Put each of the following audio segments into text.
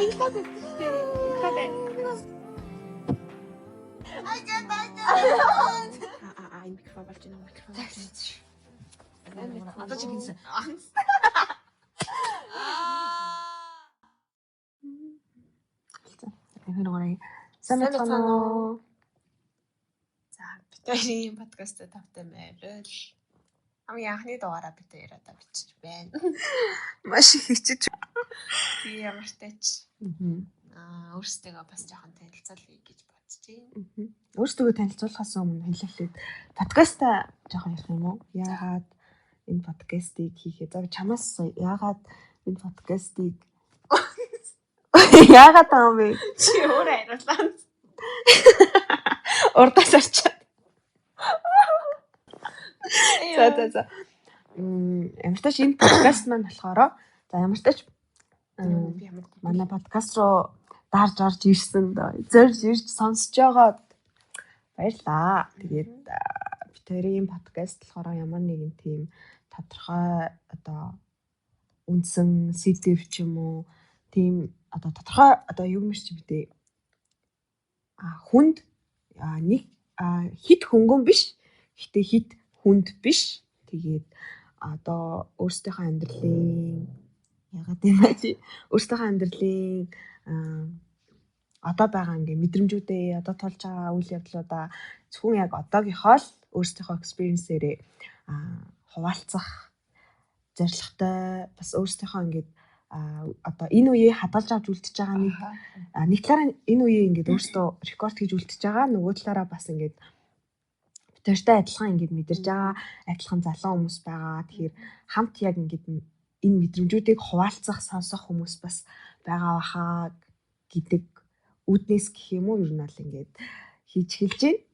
Баялаад өгчтэй. Энэ микрофон болж байна. Микрофон. Одоо чи гинсэн. Хэнэгээрээ санацгаа. За, бидний подкаст тавтай мэрэл. Хамгийн анхны дугаараа бид хоёр одоо бичиж байна. Маш их хичээж. Тэгээ ямар ч тач. Өөрсдөө бас жоохон танилцуулъя гэж бодож байна. Өөрсдөө танилцуулахаас өмнө хэлэлээд подкаста жоохон ярих юм уу? Яагаад энэ подкастыг хийхээ? За чамаас яагаад энэ подкастыг яагаад таам бэ? Чи өөрөө хариуллаа. Урдаас арчаа. За. Ямартач энэ подкаст маань болохоор за ямартач манай подкаст руу дарж орж ирсэн дөө. Зорж ирж сонсож байгаа баярлаа. Тэгээд битэрийн подкаст болохоор ямар нэгэн тийм тодорхой одоо үндсэн сэдв ч юм уу тийм одоо тодорхой одоо юу мэрч битээ хүнд нэг хит хөнгөн биш. Гэтэ хит хүнд биш. Тэгээд одоо өөрсдийнхөө амьдралын ягаад юм бэ? Өөрсдийнхөө амьдралын одоо байгаа ингээ мэдрэмжүүдээ одоо тулж байгаа үйл явдлуудаа зөвхөн яг одоогийнхоо л өөрсдийнхөө экспириенсээрээ хуваалцах зорилготой бас өөрсдийнхөө ингээ одоо энэ үеийг хадгалж авч үлдчихэж байгаа нэг талаараа энэ үеийг ингээ өөрсдөө рекорд хийж үлдчихэж байгаа нөгөө талаараа бас ингээ тэртэй адилхан ингээд мэдэрж байгаа адилхан залуу хүмүүс байгаа. Тэгэхээр хамт яг ингээд энэ мэдрэмжүүдийг хуваалцах, сонсох хүмүүс бас байгаа бахаа гэдэг үүднээс гэх юм уу ер нь бол ингээд хийж хэлж байна.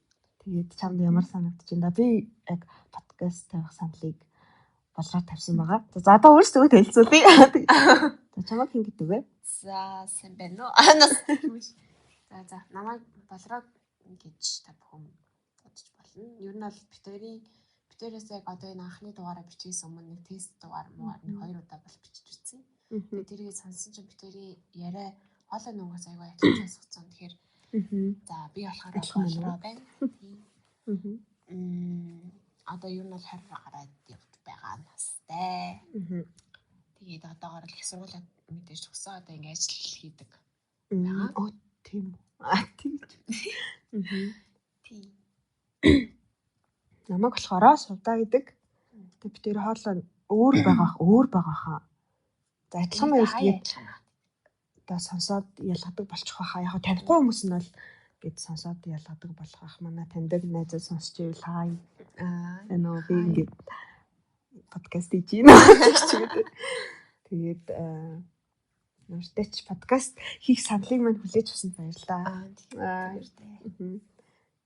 Тэгээд чамд ямар санагдаж байна? Би яг подкаст тавих саналыг болоод тавьсан байгаа. За одоо өөрсдөө танилцуулъя. За чамаг хэн гэдэг вэ? За сайн байна уу? За намайг болроо гэж та бүхэн бодож болно. Ер нь бол битэрээс яг одоо энэ анхны дугаараа бичээс өмнө нэг тест дугаар муугаар нэг 2 удаа бол бичиж үзсэн. Тэрийг сонсон чинь битэрийн яриа хоолой нугаас аягүй ажил сонсгоцсон. Тэгэхээр за би болохоор болроо байна. Одоо ер нь бол 20 гараад явж байгаа настай. Тэгээд одоогоор л их сургуулиуд мэдээж төгсөө одоо ингэ ажил хийдэг байгаа. Оо тийм. Тийм. Намайг болохоор сувдаа гэдэг. Тэгээд би тэр хоолой өөр байгаахаа. За адилхан байл одоо сонсоод ялгадаг болчих واخа. Яг танихгүй хүмүүс нь бол гээд сонсоод ялгадаг болох ах манай таньдаг найзууд сонсч ивэл хаа. Би ингээд подкаст хийж байна. Тэгээд нэртэйч подкаст хийх саналыг мань хүлээж авсанд баярлалаа.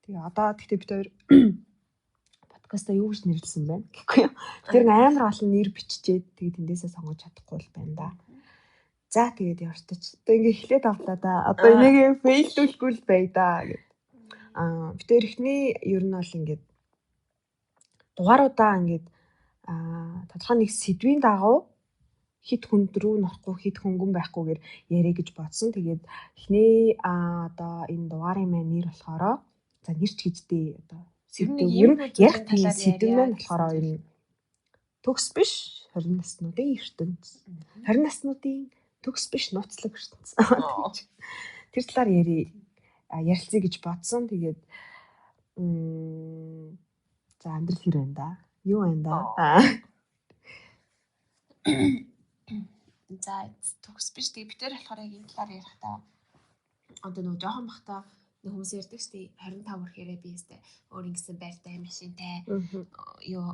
Тэгээ одоо тэгтээ бид хоёр подкаста юу гэж нэрлсэн байна гэхгүй юу. Тэр амар олон нэр биччихээд тэгээд тэндээсээ сонгож чадахгүй л байна да. За тэгээд явартач. Одоо ингээ эхлээд авлаа да. Одоо энийг фейлдүүлэхгүй л бай да гэд. Бид хоёр ихний ер нь бол ингээд дугааруудаа ингээд тодорхой нэг сэдвийн дагуу хит хүнд рүү норохгүй хит хөнгөн байхгүйгээр яриа гэж бодсон. Тэгээд эхний одоо энэ дугаарын маань нэр болохоор за нэрч гэжтэй одоо сэдв ер нь яг тийм сэдв маань болохоор энэ төгс биш 20 наснуудын ертөнц. 20 наснуудын төгс биш нууцлаг ертөнц. Тэр талаар ярилцъя гэж бодсон. Тэгээд за амьдрал хэр байна да? Юу байна да? За төгс биш тэг битэр болохоор яг энэ талаар ярихдаа одоо нөгөө жоохон бахта нэг хүмүүс ярьдаг штэ 25 хүрэхээрээ би өстэй өөр ингэсэн байртай машинтай юу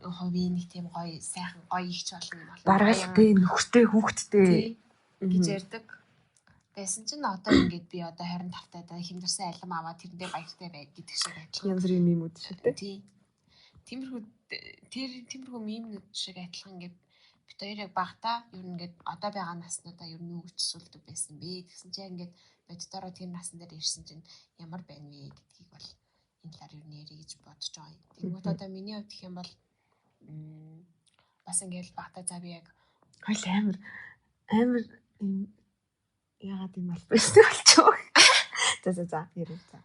ховийн нэг тийм гоё сайхан гоё ихч болно юм бол баргалтай нөхөртэй хүүхэдтэй гэж ярьдаг. Байсан чинь одоо ингээд би одоо 25 таа хэмдэрсэн алим аваад тэрэндээ баяртай бай гэдэг шиг адилхан. Янз бүрийн мемүүд шүү дээ. Тий. Тиймэрхүү мемүүд шиг адилхан ингээд бид хоёр яг багтаа ер нь ингээд одоо байгаа наснуудаа ер нь юу гэж сүлдэг байсан бэ гэсэн чинь ингээд боддороо тэр насн дээр ирсэн чинь ямар байна вэ гэдгийг бол энэ талаар ер нь ярих гэж бодож байгаа юм. Тэгмээд одоо миний хувьд гэх юм бол бас ингээд багтаа за би яг хойл амар ягаад юм албатай болчихоо. За ярив за.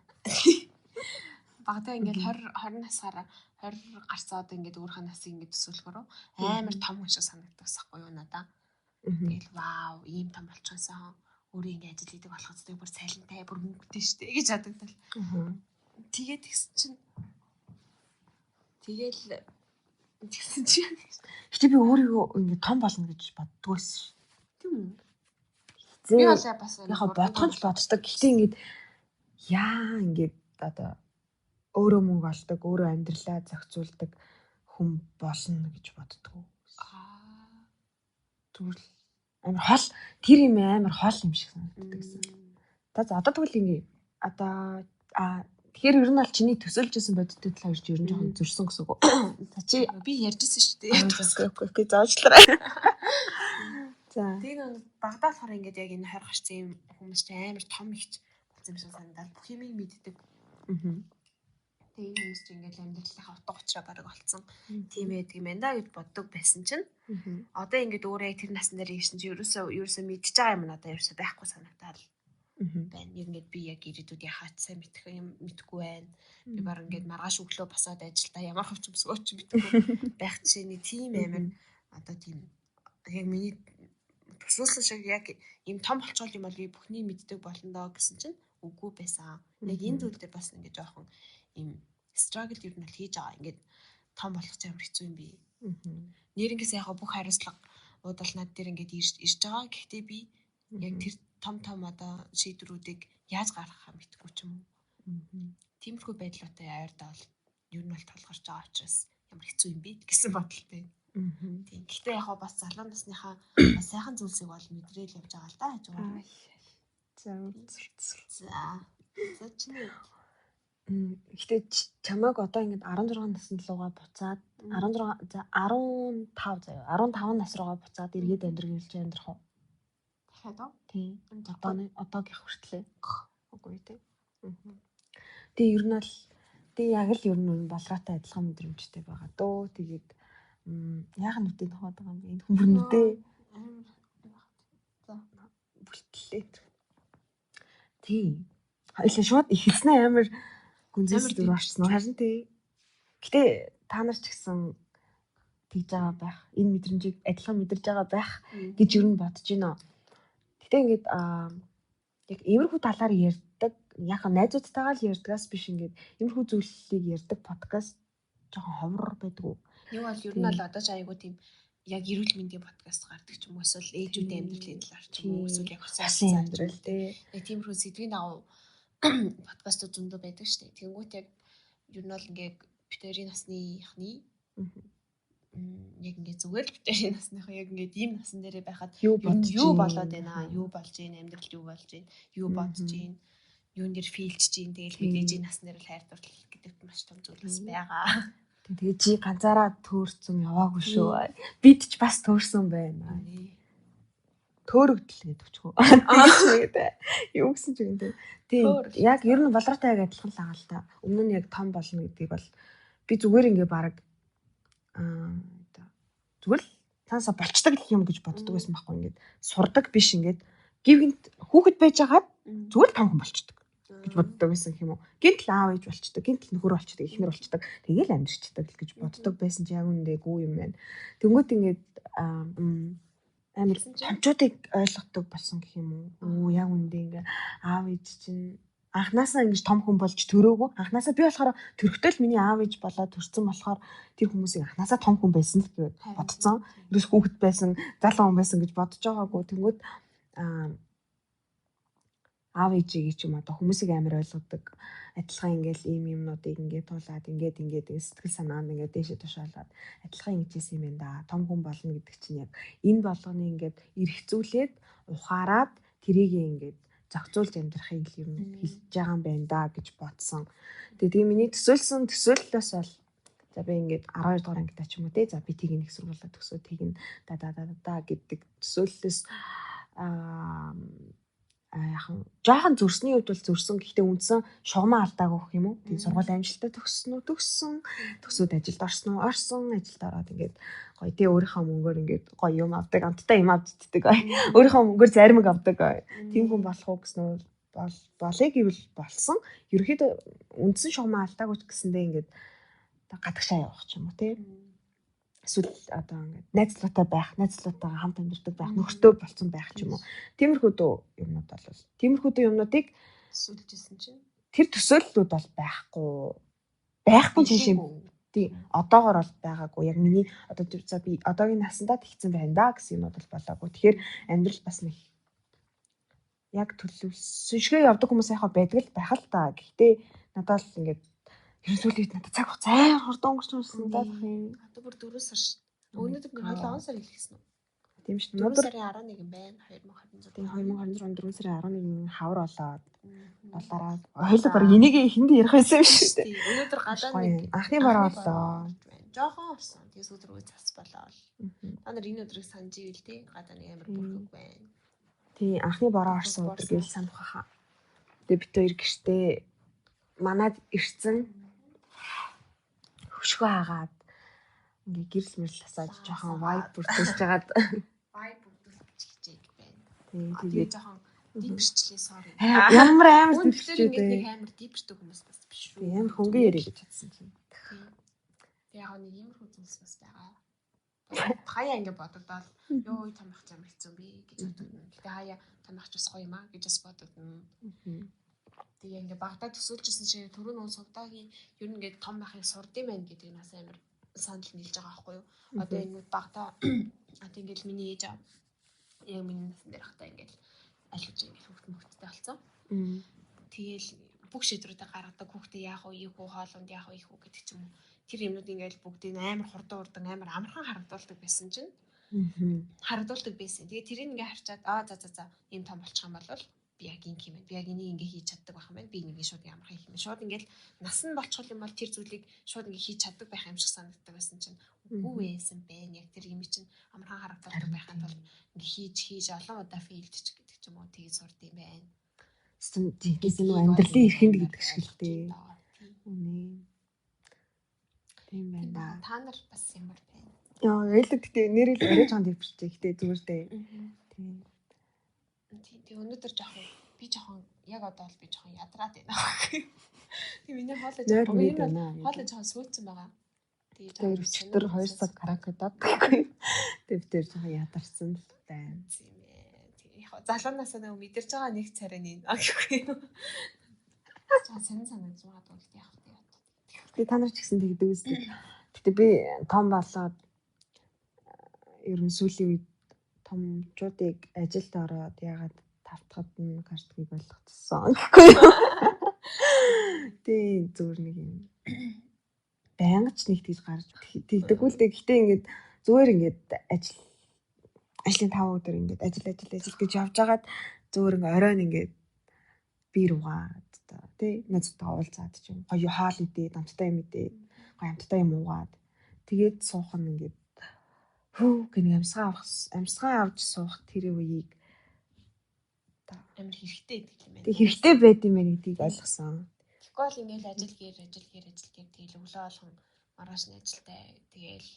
Багтаа ингээд 20 насаараа 20 гарцаа одоо ингээд өөрийнхөө насыг ингээд төсөөлөхөөр амар том хүн шиг санагддаг байхгүй юу надаа. Тэгэл вау ийм том болчихсон. Өөрөө ингээд ажил хийдэг болохоос тэг бүр цайлантай бүр мөнгөтэй штэ гэж бодогдол. Тэгээд тэгсэн чинь Гэтэ би өөрийгөө ингээд том болно гэж боддог байсан ш. Тийм үү? Би бол бас яг бодхон ч боддог. Гэтэ ингээд яа ингээд одоо өөрөө мөнгө олдог, өөрөө амьдралаа зохицуулдаг хүн болно гэж боддог. Зүгээр л амар хол тэр юм амар хол юм шиг санагддаг гэсэн. За одоо тэгвэл ингэ одоо тэгэхээр ер нь бол чиний төсөөлжсэн бодиттой талаар ер нь жоохон зөрсөн гэсэн үг. За чи би ярьжсэн шүү дээ. Окей заачлаарай. За тэгээ багтаа болохоор ингээд яг энэ 20 гарсан юм хүмүүс ч амар том ихч болсон юм шиг санагдаад бүх юмыг мэддэг. Тэгээ хүмүүс ч ингээд амьдралынхаа утга учраа бараг олцсон. Тийм байдаг юм байна да гэж боддог байсан чинь одоо ингээд өөрөө тэр насн дээр ирсэн чи ерөөсөө мэдчихэж байгаа юм надаа ерөөсөө байхгүй санагдаад байна. Ингээд би яг ирээдүйд яхаач сайн мэдхгүй байна. Би баг ингээд маргааш өглөө босоод ажилдаа ямар хөвч өмсгөөч мэдхгүй байх жишээний тийм амар одоо тийм яг миний төсөөлсөн шиг яг ийм том болцоол юм бол би бүхний мэддэг болно доо гэсэн чинь үгүй байсан. Яг энэ зүйл дээр бас ингээд жоохон ийм struggle юу нь хийж байгаа. Ингээд том болох ч амар хэцүү юм би. Нэрнгэс яг бүх хариуцлага уудал над дээр ингээд ирж байгаа. Гэхдээ би яг тэр том одоо шийдвэрүүдийг яаж гаргахаа мэдгүй ч юм уу. Тиймэрхүү байдлаатай ойрдоо бол ер нь бол толгорч байгаа учраас ямар хэцүү юм бэ гэсэн бодолтой. Тийм. Гэхдээ яг бас залуу насныхаа сайхан зүйлсийг бол мэдрээл явж байгаа л да хажуугаар. За чиний Гэхдээ чамайг одоо ингээд 16 насны лугаа буцаад 15 нас руугаа буцаад эргээд амьдрах уу? дахиад уу? Тийм. Одоогийн хүртлээ. Үгүй тийм. Тэгээ ер нь бол яг л ер нь болроотой адилхан мэдрэмжтэй байгаа дөө. Тэгээд яах нь үтэй тохиод байгаа юм бэ? Энэ хүмүүрнүүдээ за бүлтлээ. Тийм. Хоёлаа шууд ихэлснэ амар гүнзгий дүр орчихсон. Харин тий. Гэтэ та нар ч гэсэн тэгж байгаа байх. Энэ мэдрэмжийг адилхан мэдэрж байгаа байх гэж ер нь бодож байна. Гэтэ ингээд яг иймэрхүү талаар ярьдаг, яг найзуудтайгаа л ярьдгаас биш ингээд иймэрхүү зүйлийг ярьдаг подкаст жоохон ховор байдаг уу? Юу бол ер нь бол одоо ч айгуу тийм яг эрүүл мэндийн подкаст гардаг ч юм уу эсвэл ээжүүдийн амьдралын талаар ч юм уу эсвэл яг хосын амьдрал тий. Яг тиймэрхүү сэдвийн дагуу подкастууд зөндөө байдаг шүү дээ. Тэнгүүт яг ер нь бол ингээд битэрийн насныхны яг ингээд зүгээр л битэрийн насныхаа яг ингээд ийм насан дээрээ байхад юу болоод байна, юу болж байна, амьдрал юу болж байна, юу бодож байна, юун дээр фейлж чинь тэгэл мэдээж энэ насны дээр л хайр дурлал гэдэгт маш том зүйл бас байгаа. Тэгээ чи ганцаараа төөрсөн яваагүй шүү. Бид ч бас төөрсөн байна. Төөрөгдөл гэдэг ч хөө. Юу гэсэн ч юм дээ. Тийм. Яг ер нь болроотой яг адилхан л байгаа л та. Өмнө нь яг том болно гэдгийг бол би зүгээр ингээ баг зүгээр л цаасаа болчдаг гэх юм гэж боддог байсан байхгүй ингээд сурдаг биш ингээд гівгэнт хүүхэд байж хагаад зүгээр л том хүн болчдөг гэж боддог байсан гэх юм уу. Гинтл аав ээж болчдөг, гинтл нөхөр болчдөг, эхнэр болчдөг. Тэгээл амьдрчдаг л гэж боддог байсан чи яг үндэ гүү юм байна. Тэнгүүт ингээд амар томчуудыг ойлгодог болсон гэх юм уу. Яг үндэ ингээ аав ээж чинь анханасаа ингэж том хүн болж төрөөгүй. Анханасаа би болохоор төрөхтэй л миний аав ээж болоод төрсэн болохоор тэр хүмүүсийг анханасаа том хүн байсан л гэж бодцсон. Ерөөс хүүхэд байсан, залуу хүн байсан гэж бодож байгаагүй. Тэнгүүд аав ээжийг ч юм одоо хүмүүсийг амар ойлгодог. Адилхан ингээл ийм юмнуудыг ингээд туулаад ингээд сэтгэл санаа нь ингээд дээшээ тушаалаад адилхан ингэжсэн юм байна да. Том хүн болно гэдэг чинь яг энэ болгоны ингээд эргцүүлээд ухаарад тэрийг ингээд зохицуулж амьдрахыг юм хэлж байгаа юм байна да гэж бодсон. Тэгээ миний төсөөллөөс бол за би ингээд 12 дугаар ангидаа ч юм уу те за би тийг нэг сургуулаа төгсөө тийг да гэдэг төсөөллөөс яхан жоохон зөрсний хувьд бол зөрсөн. Гэхдээ үндсэн шугамаа алдаагүй гэх юм уу? Тэгээ сургууль амжилттай төгссөн. Төсөөд ажилд орсон. Ажилд ороод ингээд гоё тий өөрийнхөө мөнгөөр ингээд гоё юм авдаг, амттай юм авддаг. Өөрийнхөө мөнгөөр заримыг авдаг. Тийм хүн болох уу гэсэн нь болыг гэвэл болсон. Ерөнхийдөө үндсэн шугамаа алдаагүй гэсэндээ ингээд гадагшаа явах ч юм уу тий. Эсвэл одоо ингээд найзлуутайгаа хамт амьдардаг байх, нөхөртөө болсон байх ч юм уу. Тиймэрхүү юмнууд бол тиймэрхүү юмнуудыг төсөөлжсэн чинь тэр төсөөллүүд бол байхгүй чинь тий одоогоор бол байгаагүй. Яг миний одоо за би одоогийн насандаа тэгсэн байна да гэсэн юмуд бол болоогүй. Тэгэхээр амьдрал бас нэг яг төлөвлөсөн шигээ явдаг хүмүүс яхаа байдаг л байх л та. Гэхдээ надад л ингээд ерөнхийдөө надад цаг хугацаа хурдан өнгөрч юмсан даа юм. Одоо бүр 4 сар ш. Өнөөдөр би 7 сар хэлчихсэн үү? Тийм шүү. Өнөөдөр сарын 11 байна. 2026. Тийм 2026 4 сарын 11-ний хавар болоод болоораа хоёул баг энийг эхэнд ярих байсан юм шүү дээ. Өнөөдөр гадаа нэг анхны бараа болоо. Жохон орсон. Тэгээс өдөр үе цас болоо. Та нар энэ өдрийг санаж ивэл тий гадаа нэг амар бүрхэг байна. Тий анхны бараа орсон өдөр гэж санах хаа. Тэгээ бид хоёр гэртээ манад ирсэн. Хөшгөө хагаад ингээ гэрс мэрс асааж жоохон vibe бүрдүүлж жагаад vibe бүрдүүлж хичээг байна. Тэгээ жоохон дипэрчлээ sorry. Ямар амар дипэрчтэй нэг амар дипэртэй хүмүүс бас биш шүү. Тэгээ амар хөнгөн ярих гэж бодсон чинь. Тэгээ яг нэг иймэрхүү зүйлс бас байгаа. Хаяа ингээ бодогдоод ёо томих юм хэцүү би гэж боддог. Гэтэ хаяа томих ч бас гоё юм аа гэж бас боддог. Тэгээ ингээ багтаа төсөөлжсэн чинь түрүүн уус сувдагийн ер нь ингээ том байхыг сурдсан байх гэдэг нь бас амар санал нийлж байгаа байхгүй юу. Одоо энэ багтаа одоо ингээл миний ээж аа яг миний насны дээр хата ингээл аль гэж ингээл хөвгттэй болсон. Тэгээл бүх шийдвэрүүдээ гаргадаг хүүхдээ яах вэ, ийх үү, хоолунд яах вэ, ийх үү гэдэг ч юм уу. Тэр юмнууд ингээл бүгдийг амар хурдан амар амархан харагдуулдаг байсан чинь. Харагдуулдаг байсан. Тэгээ тэрийг ингээ харчаад за ийм том болчих юм бол би яг ингэ юм. Би яг энийг ингээ хийж чаддаг байх юм байна. Би энийг шууд ямар хийх юм. Шууд ингээл нас нь болчихвол юм бол тэр зүйлийг шууд ингээ хийж чаддаг байх юм шиг санагддаг байсан чинь үгүй байсан байна. Яг тэр юм чинь амархан харагддаг байханд бол ингээ хийж олон удаа фейлдчих гэдэг ч юм уу тгий сурд юм байна. Тэгээс нэг амьдралын эрхэнд гэдэг шиг л дээ. Үнэ. Тийм байна. Та нар бас ямар байна? Яа, ялэг гэдэг нэрэл арай жоон дэвчтэй. Гэтэ зүгээр дээ. Тийм. Тэгээ өнөөдөр жоохон яг одоо бол би жоохон ядраад байна. Тэгээ миний хоолой жоохон сүйцэн байгаа. Тэгээ өчтөр 2 цаг караоке дадаггүй. Тэгээ би тэр жоохон ядарсан л байна. Тийм ээ. Тэгээ яг залуунаасаа нэг мэдэрч байгаа нэг царай нэг гэхгүй. За санагдаж байгаа гэдэг яг тийм. Тэгээ та нар ч гэсэн тэгдэг үстэй. Гэтэ би том болоод ер нь сүүлийн үед томчуудыг ажилд ороод ягаад тавтахад нь гартгийг болгоцсон гэхгүй. Тий зүгээр нэг юм. Байнгч нэг тийж гарч тэгдэггүй л дээ. Гэтэ ингээд зүгээр ингээд ажлын 5 өдөр ингээд ажил гэж явж агаад зүгээр ингээд оройн ингээд бир угаад тий найзтай уулзаад ч юм гоё хоол идээ, амттай юм идээ, гоё амттай юм уугаад тэгээд суух нь ингээд гэнэ амьсгаа авч суух тэр үеийг амар хэрэгтэй гэдэг юм байна. Тэг хэрэгтэй байд юм байна гэдгийг ойлгосон. Тэгэхгүй бол ингээл ажил гээр тэгэл өглөө болгон маргааш нь ажилтай тэгэл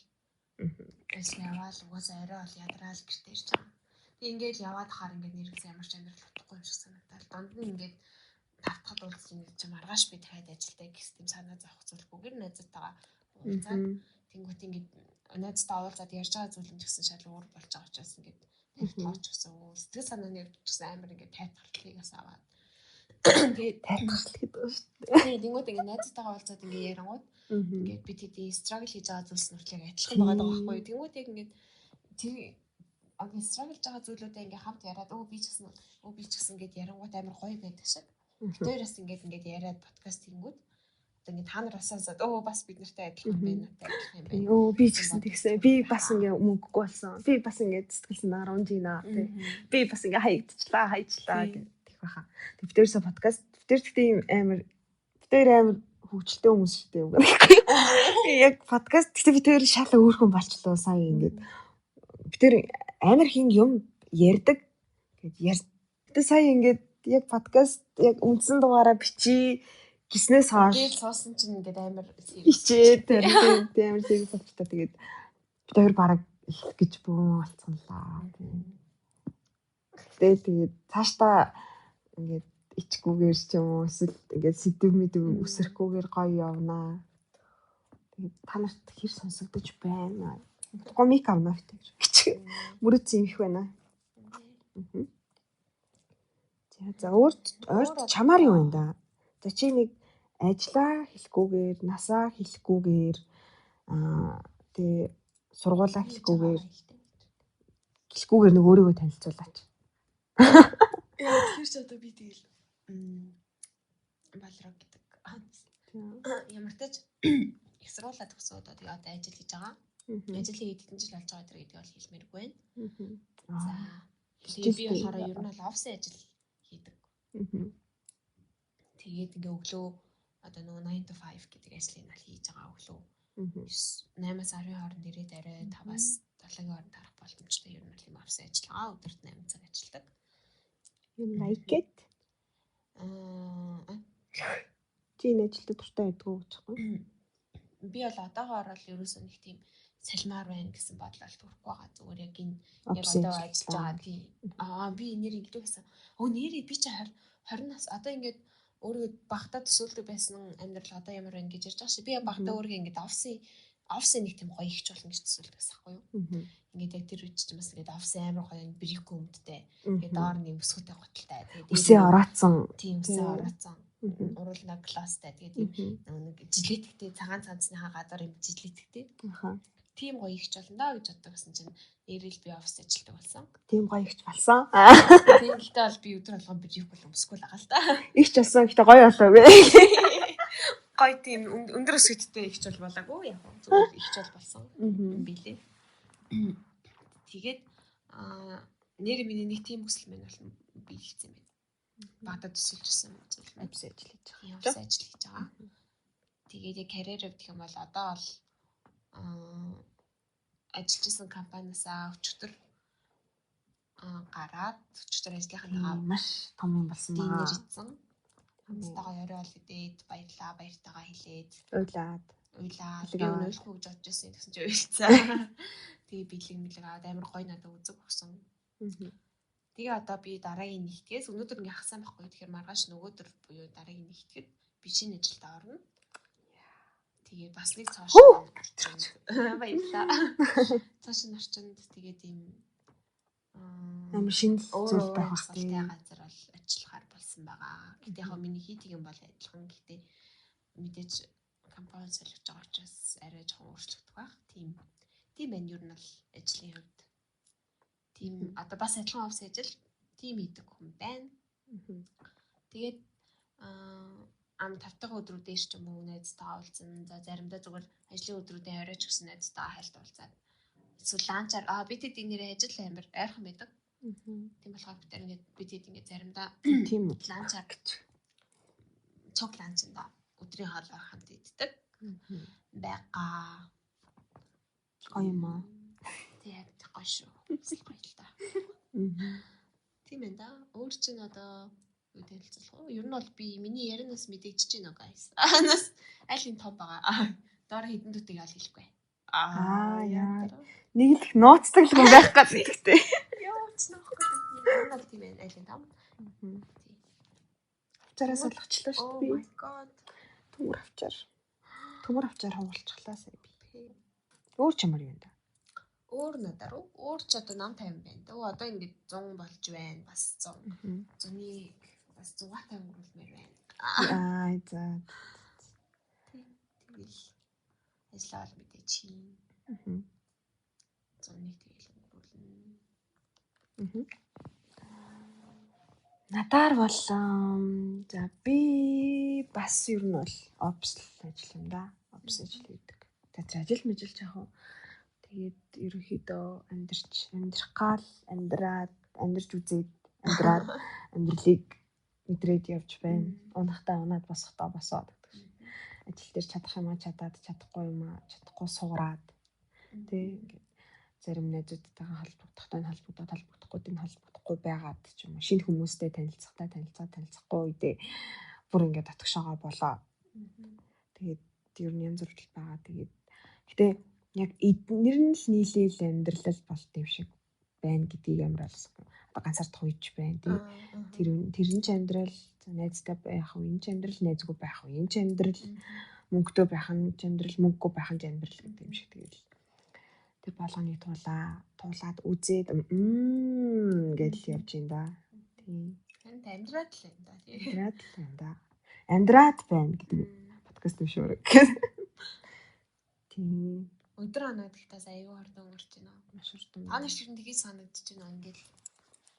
ажил яваал угаасаа орой бол ядраал гэртээ ирж байгаа. Тэг ингээл яваад хаар ингээд нэрээс ямар ч амьдрал утахгүй юм шиг санагдал. Донд нь ингээд тавтахад уулзсан юм чи маргааш би дахиад ажилтай гэх юм санаа зовх зүйлгүйгээр найзтайгаа уулзаад тэнгуут ингээд найзтай уулзаад ярьж байгаа зүйл нь ч гэсэн шал өөр болж байгаа учраас ингээд тооч гэсэн сэтгэл санааны гэсэн амар ингээд тайтгалыг бас аваад тэгээд тайтгал гэдэг үү шүү дээ. Тэгээд тэнгуут ингээд найзтайгаа уулзаад ингээд ярангууд ингээд би тэдний struggle хийж байгаа зүйлс нүртлэг адилхан байгаа байхгүй юу. Тэнгуут яг ингээд тэр struggle байгаа зүйлүүдээ ингээд хамт яриад би ч гэсэн ингээд ярангууд амар гоё байдаг шиг. Хоёроос ингээд яриад подкаст хийнгүүд одоо ингээд та нар асаасаад бас бид нартай адилхан байна надад адилхан юм байна. Би ч гэсэн тэгсэн. Би бас ингээд мөнгөгүй болсон. Би бас ингээд сэтгэл санаа унжина тий. Би бас ингээд хайчлаа гэх байхаа. Тэг битэрсээ подкаст битэр гэхдээ ийм амар хөвгчлээ хүмүүс шүү дээ. Яг подкаст гэхдээ битэр шал өөр хүн болчлоо сая ингээд битэр амар хин юм ярьдаг гэж Гэтэ сая ингээд яг подкаст яг үндсэн дугаараа бичиж гиснээс хойш Тэгээд суусан чинь ингээд амар хичээд тэр амар serious болчихлоо. Тэгээд бид хоёр бараг их гэж бүүн болцгонлаа. Тэгээд цаашдаа ингээд ичгүүгээр ч юм уу эсвэл ингээд сэдв мэдэв үсрэхгүйгээр гоё явнаа. Тэгээд та нарт хэр сонсогдож байна? Гомик авна гэж мөрөц юм их байна. За өөрт чамаар юу вэ да? За чи нэг ажлаа хэлэхгүйгээр, насаа хэлэхгүйгээр тэгээ сургуулаа хэлэхгүйгээр нэг өөрийгөө танилцуулаач. Яа тэр ч одоо би тэгэл балрог гэдэг. Ямар ч тач их сургуулаа төгсөөд одоо ажил хийж байгаа. Ажил хийгээд хэдэн жил болж байгаа гэдгийг бол хэлмээргүй байна. За би болохоор ер нь бол офисын ажил хийдэг. Тэгээд ингээ өглөө одоо нөгөө 9 to 5 гэдэг ажлыг нь хийж байгаа өглөө. 8-аас 10 хооронд ирээд арай 5-аас 7-гийн хооронд тарах боломжтой ер нь бол юм офисын ажиллагаа өдөрт 8 цаг ажилладаг. You like it? Чи энэ ажилд дуртай байдгүй гэхгүй. Би бол одоогоор бол ерөөсөө нэг тийм салмаар байна гэсэн бодлол төрөхгүй байгаа. Зүгээр яг энэ яг одоо ажиллаж байгаа тийм. Би нэр ингэдэг гэсэн. Нэрээ би чи 20 нас одоо ингээд өөрөө багтаа төсөөлдөг байсан амьдрал одоо ямар байна гэж ярьж байгаа шээ. Би багтаа өөрөө ингээд офисын нэг тийм гоё ихч болно гэж төсөөлдөг гэсэн байхгүй юу? Ингээд яг тэр үуч ч бас ингээд офисын амар гоё брик өмдтэй. Тэгээд доор нэг өсгөтэй готалтай. Тэгээд үсээ ороцсон. Тийм үсээ ороцсон. Уруулна класстай. Тэгээд нэг жилетгтэй цагаан цанцныхаа газар юм жилетгтэй. Тийм гоё ихч болно даа гэж боддог гэсэн чинь нэрэл би офис ажилтдаг болсон. Тийм гоё ихч болсон. Тийм гэхдээ бол би өдөр болгон брик өмсөхгүй л байгаа л та. Ихч болсон гэхдээ гоё болоогүй. Гоё тийм өндөр өсгөттэй ихч бол болоогүй яг зүгээр ихч бол болсон юм билээ. Тэгээд нэр миний нэг тийм хүсэл мэн бол би хэлсэн юм байна. Багтаа төсөлжсэн зүйл офис ажил хийж байгаа. Офис ажил хийж байгаа. Тэгээд яг карьер гэх юм бол одоо бол ажиллажсэн компаниасаа өчигдөр гараад өчигдөр ажлынхаа маш том юм болсон байна. Нэр ицсэн. Хамтдаа орой бол идээд баярлаа баяртайгаа хэлээд уйлаад би өнөөлөхгүй гэж бодож байсан гэсэн чи уйлцсан. Тэгээ бэлэг мэлэг аваад амар гоё надад үзэг өгсөн. Тэгээ одоо би дараагийн нэгтгэс өнөөдөр ингээ хассан байхгүй. Тэгэхээр маргааш нөгөөдөр буюу дараагийн нэгтгэд би шинэ ажилд орно. Тэгээ бас нэг цааш баярлаа. Цааш нь орчинд тэгээд ийм амар шинэ зүйл байх хэрэгтэй газар бол ажиллахаар болсон байгаа. Гэтэ яг миний хийдэг юм бол адилхан. Гэтэ мэдээж компани солиулж байгаа учраас арай жоохон өөрчлөгдөх байх. Тийм байна юу нь бол ажлын хувьд. Тийм одоо бас адилхан офис ажил тийм хийдэг хүн байна. Тэгээд ам тавтайгаа өдрүүд дээр ч юм уу найзтайгаа уулзсан. За заримдаа зүгээр ажлын өдрүүдийн оройч гэсэн найзтайгаа хайлт уулзаад эсвэл ланчаар би тэд нэрээ ажил амар ойрхон байдаг. Тийм болохоор бид ингээд бид ингээд заримдаа тийм ланчаар гэж цог ланчнда өдрийн хоолой хамт иддэг. Бага гоё юм аа. Тийм гоё шүү. Гоё л та. Тийм ээ да. Өөр чинь одоо юу танилцуулах вэ? Ер нь бол би миний ярианаас мэдэгдэж байна guys. Анаас аль нь том байгаа. Доор хідэн дүтийг аль хэлэхгүй. Яа. Нэг л нууцдаг л хүн байх гэдэг. Яа ч нөхгүй. Энэ бол тийм ээ аль нь том. Авчаараас олгочлоо шүү дээ. Oh my god. Төмөр авчаар хонголцглаа сая би. Өөр ч ямар юм да. Өөр надаар өөр ч одоо нам 50 байна. Тэгвэл одоо ингээд 100 болж байна. Бас 100. 100-ы бас 150 хүрүүлмээр байна. За. Тэгэл ажиллаа бол мэдээч хийн. 100-ыг тэгэл хүрүүлнэ. Надаар бол за би бас ер нь бол офис ажил юм да. Офис ажил хийдэг. Тэгээд ажил мэжилж яах вэ? Тэгээд ерөнхийдөө амьдрах гал амьдрж үзээд амьдралыг мэдрээд явж байна. Унахтаа унаад босохдоо босоод гэдэг шиг. Ажил дээр чадах юм аа чадаад чадахгүй юм аа чадахгүй суураад тэг ингээд зарим найзуудтайгаа холбогдохтой холбогдохгүй танилцахгүй байгаад ч юм уу шинэ хүмүүстэй танилцахгүй үедээ бүр ингээд татгшаага болоо. Тэгээд ер нь янз бүрэл байгаа. Тэгээд гэтээ яг эднэр нь л нийлээл амьдрал болт юм шиг байна гэдгийг амар алсан. Одоо ганцаардах үеч байна тий. Тэр нь ч амьдрал найзтай байх уу, энэ ч амьдрал найзгүй байх уу, энэ ч амьдрал мөнгөтэй байх нь ч амьдрал, мөнгөгүй байх нь ч амьдрал гэдэг юм шиг тэгэл. Тэр болгоны туулаад үзээд гэж явж ин да. Тий. Энд амьдраад л энэ да тий. Амьдраад байна гэдэг подкаст юм шүү. Тий. Өдөр ханагдахтаас аюу хурдан өнгөрч байна. Маш хурдан. Та нар шиг тгийж санагдаж байна ингээл.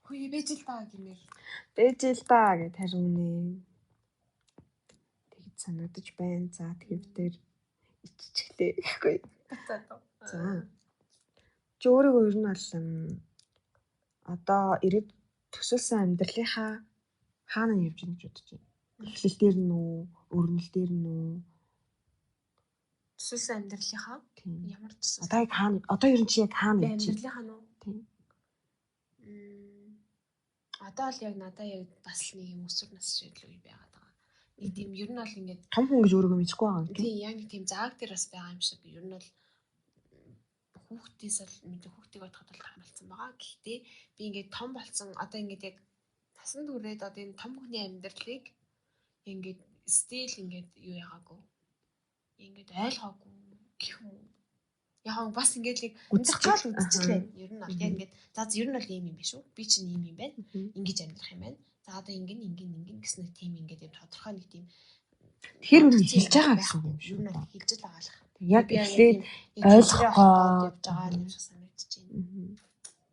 Хөөе бэж л даа гэмээр. Бэж л даа гэж харин тэгж санагдаж байна. За тэгэхээр дээр иччихлээ гэхгүй. За. Чи өөрийгөө ер нь бол одоо ирээд төсөлсөн амьдралынхаа хаана явж байна гэж бодож байна? Эхлэл дээр нь үү, өрнөл дээр нь үү? Төсөлсөн амьдралынхаа ямар төсөл? Одоо яг хаана? Одоо ер нь чи яг хаана явж байна? Амьдралынхаа нь үү? Тийм. Одоо л яг надаа яг бас нэг юм өсвөр нас шиг л үе байгаад байгаа. Нэг тийм ер нь бол ингээд том хүн гэж өөрийгөө мэдхгүй байгаа юм. Тийм яг нэг тийм зааг дээр бас байгаа юм шиг. Ер нь бол хүүхдээс л мэдээ хүүхдийг бодоход бол хамаалцсан байгаа. Гэхдээ би ингээд том болсон одоо ингээд яг тасан түрээд одоо энэ том хүний амьдралыг ингээд стил ингээд юу яагаагүй. Ингээд ойлгоогүй гэх юм. Яг бас ингээд л үзчихэл үзчихлээ. Ер нь бол яг ингээд за ер нь бол ийм юм биш үү? Би чинь ийм юм байна. Ингэж амьдрах юм байна. За одоо ингэн гэсэн нэг тийм ингээд юм тодорхой нэг тийм тэр үнийг хэлж байгаа гэсэн юм шүү. Ер нь бол хэлж л байгаа л. Яг эхлээд ойлгохгүй явж байгаа юм шиг санагдаж байна.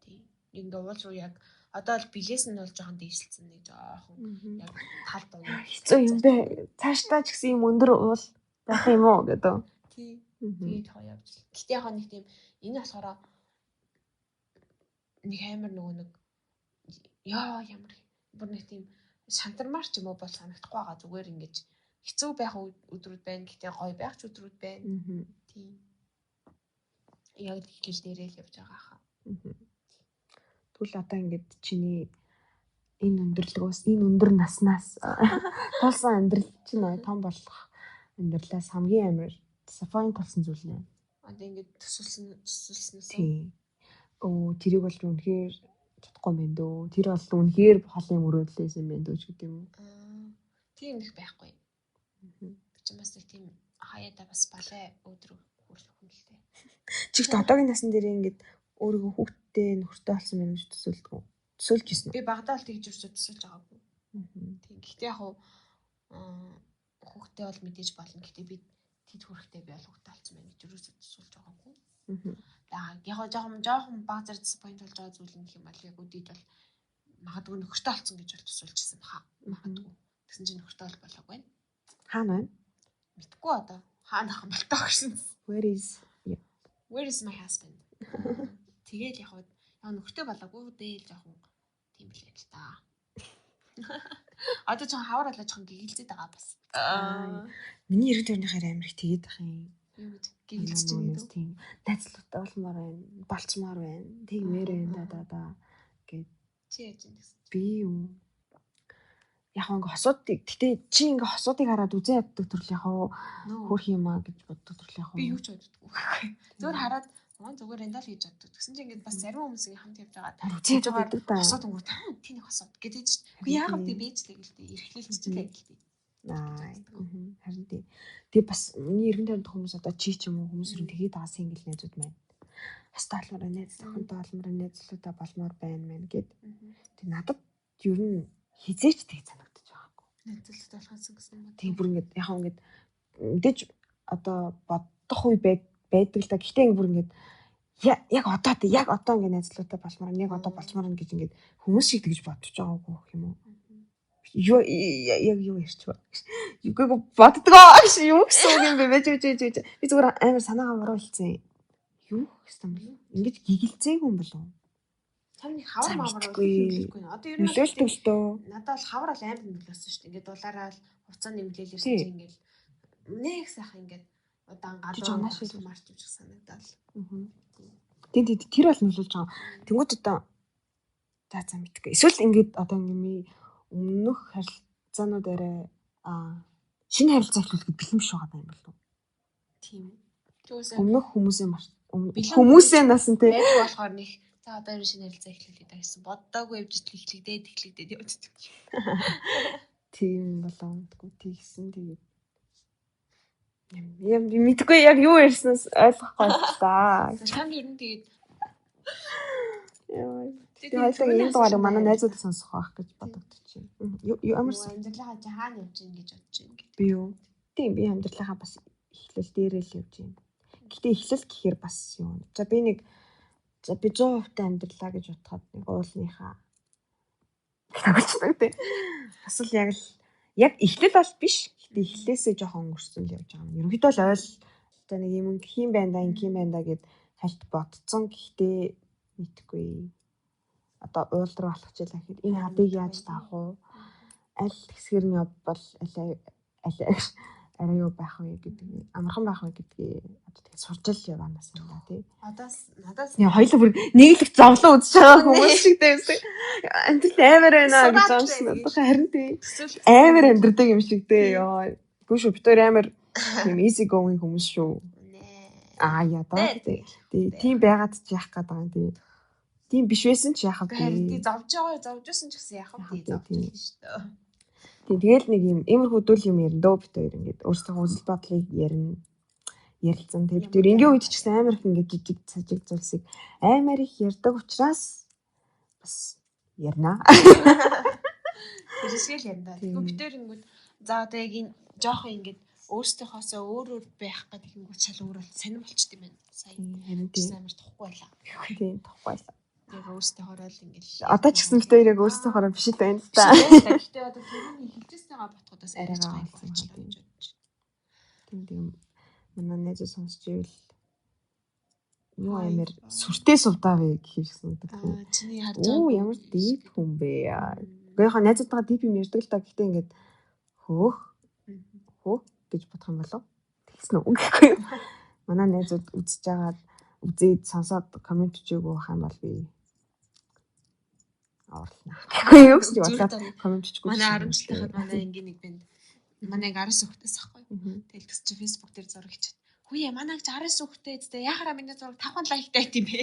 Тийм. Ингээ уул руу яг одоо л билээс нь бол жоохон дээшилсэн нэг жоохон яг талд уу. Хэцүү юм бэ? Цаашдаа ч гэсэн юм өндөр уул байх юм уу гэдэг. Тийм. Тэгээд хоо явж. Гэтэ яг нэг тийм энэ болохоор нэг амар нэг ямар бүр нэг тийм шантармаар ч юм уу бол санагдахгүй байгаа. Зүгээр ингэж хэцүү байх өдрүүд байна. Гэтэ гоё байх ч өдрүүд байна. Тийм. Яг хэл дээрээ л явж байгаа хаа. Тэгвэл одоо ингэж чиний энэ өндөрлөгөөс энэ өндөр наснаас тулсан амьдрал чинь том болох амьдралаас хамгийн амар сафайн болсон зүйл нэ. Одоо ингэж төсөлснөөс. Тийм. Тэрийг бол үнэхээр чадахгүй юм дөө. Тэр бол үнэхээр холын мөрөөдлөөс юм байна дөө ч гэдэг юм уу. Тийм их байхгүй. Би ч бас тийм хаяада бас балай өдрөг хүрлэх юм л дээ. Чигт одоогийн насн дээр ингэж өөрийгөө хүүхдтэй нөхөртэй болсон юм шиг төсөөлдөг. Төсөөлж ирсэн. Би багадаа л тэгж төсөөлж байгаагүй. Тийм. Гэхдээ яг хүүхдтэй бол мэдээж болно. Гэхдээ би тэд хүрэхтэй би бол хүүхдтэй болсон байна гэж юусоо төсөөлж байгаагүй. Яг жоохон баг зэрэг disappoint болж байгаа зүйл нь юм бол яг үдээд бол магадгүй нөхөртэй болсон гэж бол төсөөлжсэн баха. Магадгүй. Тэгсэн чинь нөхөртэй бол болоогүй байна. Хаана байна? Мэдгүй одоо. Хаана ах юм бол таа гэсэн. Where is my husband? Тэгээд яг нөхөртэй болоогүй дээл жоохон тийм л байл та. Одоо ч хавар болоо жоохон гэгэлзээд байгаа бас. Миний 92-ийн хараа амир их тэгээд ах юм. Юу гэж гэгэлж байгаа тийм. Найзлуутай болмоор байна. Болцмоор байна. Тэгмээр байна да гэд чи яаж юм гэсэн. Би юу? Яг ингээ хосуудыг гэтээ чи ингээ хосуудыг хараад үзэн яддаг төрлийн хөрх юм аа гэж боддог төрлийн би юу ч боддоггүй. Зүгээр хараад зүгээр энэ л хийж чаддаг. Тэгсэн чинь ингээд бас зарим хүмүүсийн хамт явж байгаа. Үзэж байдаг та. Хосууд өнгөр тийм хосууд гэдэг чинь. Үгүй яагаад би бэж л гэлтэй эрхлэлцчихлээ гэлтэй. Харин тий бас миний 90 хүмүүс одоо чи ч юм уу хүмүүс өрн тэгээд байгаа сингл найзууд байна. Хастаа алмаар найзлахантай олмоор найзлуудаа болмоор байна мэн гэд. Тэг надад ер нь хизээч тэг санагдаж байгаагүй. Найзлуудаа болохоос гэсэн юм. Тэг бүр ингээд яг ингээд мэдээж одоо бодох үе байдаг л да. Гэхдээ бүр ингээд яг одоо ингээд найзлуудаа болмоор яг одоо болчмоор гэж ингээд хүмүүс шиг тэгж бодож байгаагүй юм уу? Юу ярьч ба. Юугүй боддгоо юу гэсэн үг юм бэ? Би зүгээр амар санаагаа моруулсан. Юу гэсэн юм бэ? Ингэж гэгэлцээгүй юм болов уу? Таны хавар хэлэхгүй. Одоо ер нь нөлөөлтөлтөө. Надад бол хавар л амар нөлөөсөн шүү дээ. Ингээд дулаараа л хуцаа нэмлээлэрсэн чинь ингээд нэг сайхан ингээд удаан гадаа марч ивчих санагдал. Тэр бол нөлөөлж байгаа. Тэнгууд одоо За мэдгүй. Эсвэл ингээд одоо ингээд өмнөх харилцаануудаараа шинэ харилцаа эхлүүлэхэд бэлэн биш байгаа юм болов уу? Тийм. Түүнээс Өмнөх хүмүүсээ насан тий. байж болохоор нэг за одоо энэ шинэ харилцаа эхлүүлээд байгаа гэсэн боддоогүй явж эхлэгдээд явдаг. Тийм болоомдгүй тийгсэн тэгээд юм мэдгүй яг юу ярьснаас ойлгохгүй та. Чам ер нь тэгээд тэгээд хоёлаа энэ дугаарыг манай найзууд сонсох байх гэж бодогдож байна. Ямар амьдралаа хаана явж гин гэж бодож байна гэдэг. Би юу? Тийм би амьдралаа бас эхлэл дээрээ л явж байна. Гэтэ эхлэл гэхээр бас юм. За би 100% амьдралаа гэж бодоход нэг уулынхаа тавьчихдаг тийм. Бас л яг эхлэл бол биш. Гэтэ эхлээсээ жоохон өнгөрсөн л явж байгаа юм. Ерөнхийдөө л ойл одоо нэг юм хийм байна да гэд хальт бодцсон. Гэхдээ мэдгүй. Одоо уул руу алах чилээ гэхэд энэ хадыг яаж таах вэ? Аль хэсгэр нь явбал арай юу байх вэ гэдэг амархан байх вэ гэдгийг одоо тэгээд сурч л яваанаас юм да тий. Надаас хоёул бүр нийлэх зовлон үзэж байгаа хүмүүс шиг дээ. Амьдрал амар байна гэж амсна. Харин тий. Амар амьдрдаг юм шиг дээ. Яа. Гүш өптөр амар тийм easy going хүмүүс шүү. Ядаа тий. Тийм байгаад ч яах гээд байгаа юм тий. Тийм биш байсан ч яах вэ? Харин тий зовжсэн ч гэсэн яах вэ? Зовж шүү дээ. Тэгэл нэг юм иймэрхүү дүүл юм ярина дөө бит хоёр ингээд өөрсдөө үзэл бодлыг ярилцсан. Тэр энгийн үед ч гэсэн амар их ингээд жижиг цажиг зүйлсийг амар их ярьдаг учраас бас ярина. Тэрсгэл ярина. Тэгвэл бит хоёр ингээд за одоо яг энэ жоохон ингээд өөрсдийнхоосоо өөр байх гэдэг юм бол шал өөр бол сонирм болчт юм байна. Сая харин тийм амар тухгүй байлаа. Тийм тухгүй байлаа. Яг өөрсдөө хороол ингээд одоо ч гэсэн бит хоёр яг өөрсдөө хороо биш л байна л та. Гэтэ одоо тэрний хэлжсэнийгаа ботходоос арайж байгаа юм болж байна. Тийм манай найз сонсч ивэл юу амар сүртэй сувдаа вэ гэх юм байна. Чиний харж байгаа ямар дип хүн бэ. Гэхдээ яг найзуудтайгаа дип юм ярьдаг л та. Гэхдээ ингээд хөөх гэж бодох юм болов. Тэгсэн үү гэхгүй юу. Манай найзууд үзэж байгаад үзээд сонсоод комент хийгээгүй байх юм бол би аварлаа. Гэхгүй юу гэж бодлоо комент хийчихгүй. Манай 10 жил тахад манай ингийн нэг бэнд манай 19 хүүхдээс ахгүй. Тэгэл төсч Facebook дээр зураг хийчихв. Хүүе манайг 19 хүүхдээ эцтэй яхаараа миний зураг 5 лайктай байт юм бэ?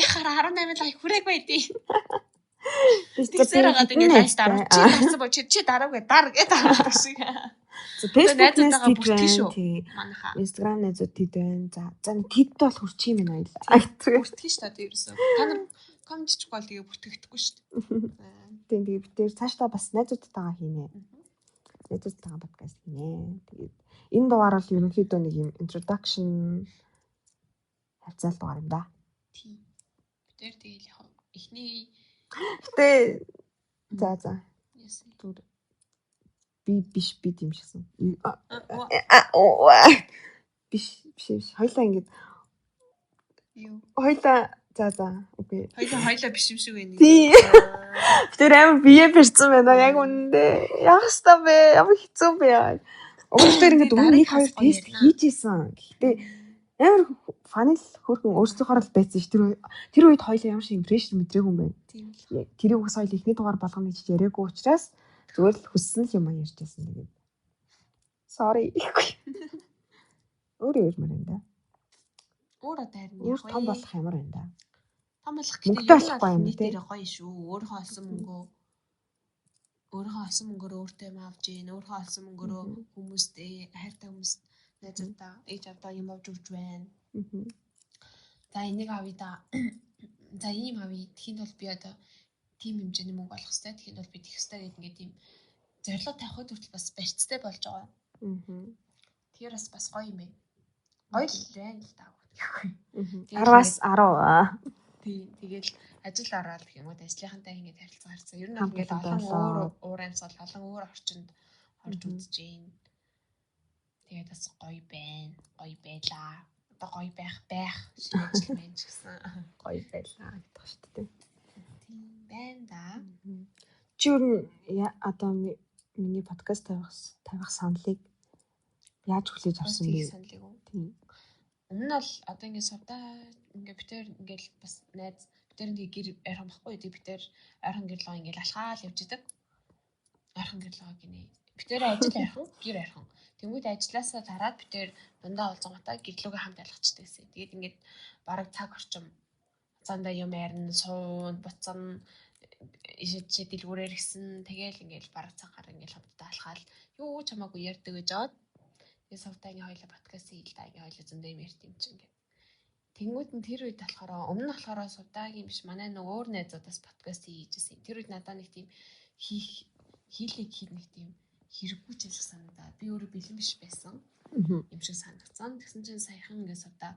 Яхаараа 18 лайк хүрээгүй байдیں۔ Тэгсээр гадаг ингэ лайк дарах чи гарсан бо чи дараагүй дар гэдэг байгаа шиг. Facebook-аас тийм манайхаа Instagram найзууд тийм байна. За нэг тэд бол хүрчих юм байна аяа. Хүртэх шүү дээ ерөөсөө. Та нар комент хийчихгүй бол тэгээ бүртгэдэггүй шүү дээ. Тийм тэгээ бид тэр цаашдаа бас найзуудтайгаа хийнэ. Найзуудтайгаа подкаст хийнэ. Тэгээд энэ дугаар бол ерөнхийдөө нэг юм introduction хавцаал дугаар юм да. Тийм. Бид тэр тэгэл яг эхний гэтээ за. Түр би биш би тийм шигсэн. Биш. Хоёлаа ингэж юу? Хоёлаа за. Окей. Хоёлаа биш юм шиг байна. Тийм. Тэр аим бие барьсан байна. Яг үнэндээ. Яах ёстой бэ? Ямар хэцүү бэ? Өөртөө ингэж нэг хоёр тест хийжсэн. Гэхдээ амар фанил хөрхөн өөрсдийнхөө л байцсан ш. Тэр үед хоёлаа ямар шиг импрешн мэдрээгүй юм байна. Тийм. Тэрийг бас хоёул ихний дугаар болгоно гэж яриаггүй учраас зүгээр л хүссэн л юм ярьжсэн тэгээд. Sorry. Өөр юм да. Өөр одоо харин яг том болох ямар байна да. Том болох гэдэг юм нэг дээр гоё шүү. Өөрийнхөө олсон мөнгөөр өөртөө юм авч ийн. Өөрийнхөө олсон мөнгөөр хүмүүстэй хайртай хүмүүст найзуудаа ээж авдаа юм авч өгч байна. За энийг авъя да. За ийм авъя. Тэхийн тулд би одоо тим хэмжээний мөнгө олох хэрэгтэй. Тэхийн тулд би тэгэх хэрэгтэй гэдэг ингээд тийм зорилго тавихад хүртэл бас барьцтай болж байгаа. Тэгэхээр бас гоё юм байна. Гоё л байна л да. 10-аас 10. Тийм. Тэгэл ажил ороод гэх юм уу ажлынхантай ингээд харилцаа харцаа. Ер нь ингээд олон уур амьсгал олон өөр орчинд орж үзэж гин. Тэгээд бас гоё байна. Гоё байлаа. Одоо гоё байх шинэ мэн ч гэсэн гоё байлаа гэдэг шүү дээ. Тийм байна да. Чи ер нь одоо миний подкаст тавих саналыг яаж хүлээж авсан бэ? Тийм. Өмнө нь бол одоо ингээд сувдаа ингээд битэр ингээд бас найз Битээр нэг гэр архан баггүй. Тэг битээр архан гэрлөө ингээл алхаал явж идэг. Архан гэрлөө гинэ. Битээр ажил архан, гэр архан. Тэнгүүд ажилласаа тараад битээр дундаа олзонготой гэрлүүгээ хамт алхацдаг гэсэн. Тэгээд ингээд бараг цаг орчим цаандаа юм ярина, суун, буцан ишиж дэлгүүрээр гисэн. Тэгээл ингээл бараг цагаар ингээл хамтдаа алхаал юу чамаагүй ярьдаг гэж жоод. Тэгээд сувтаа ингээ хоёлаа подкаст хийл та ингээ хоёлаа зөндөө юм ярьт юм чинь ингээд. Тэнгүүд нь тэр үед болохоор өмнө нь болохоор сувтаагийн биш манай нэг өөр найзуудаас подкаст хийжсэн. Тэр үед надад нэг тийм хийх нэг тийм хэрэггүй ч шиг санагдаад би өөрөө бэлэн биш байсан. Юм шиг санагдсан. Тэгсэн чинь саяхан ингээд сувтаа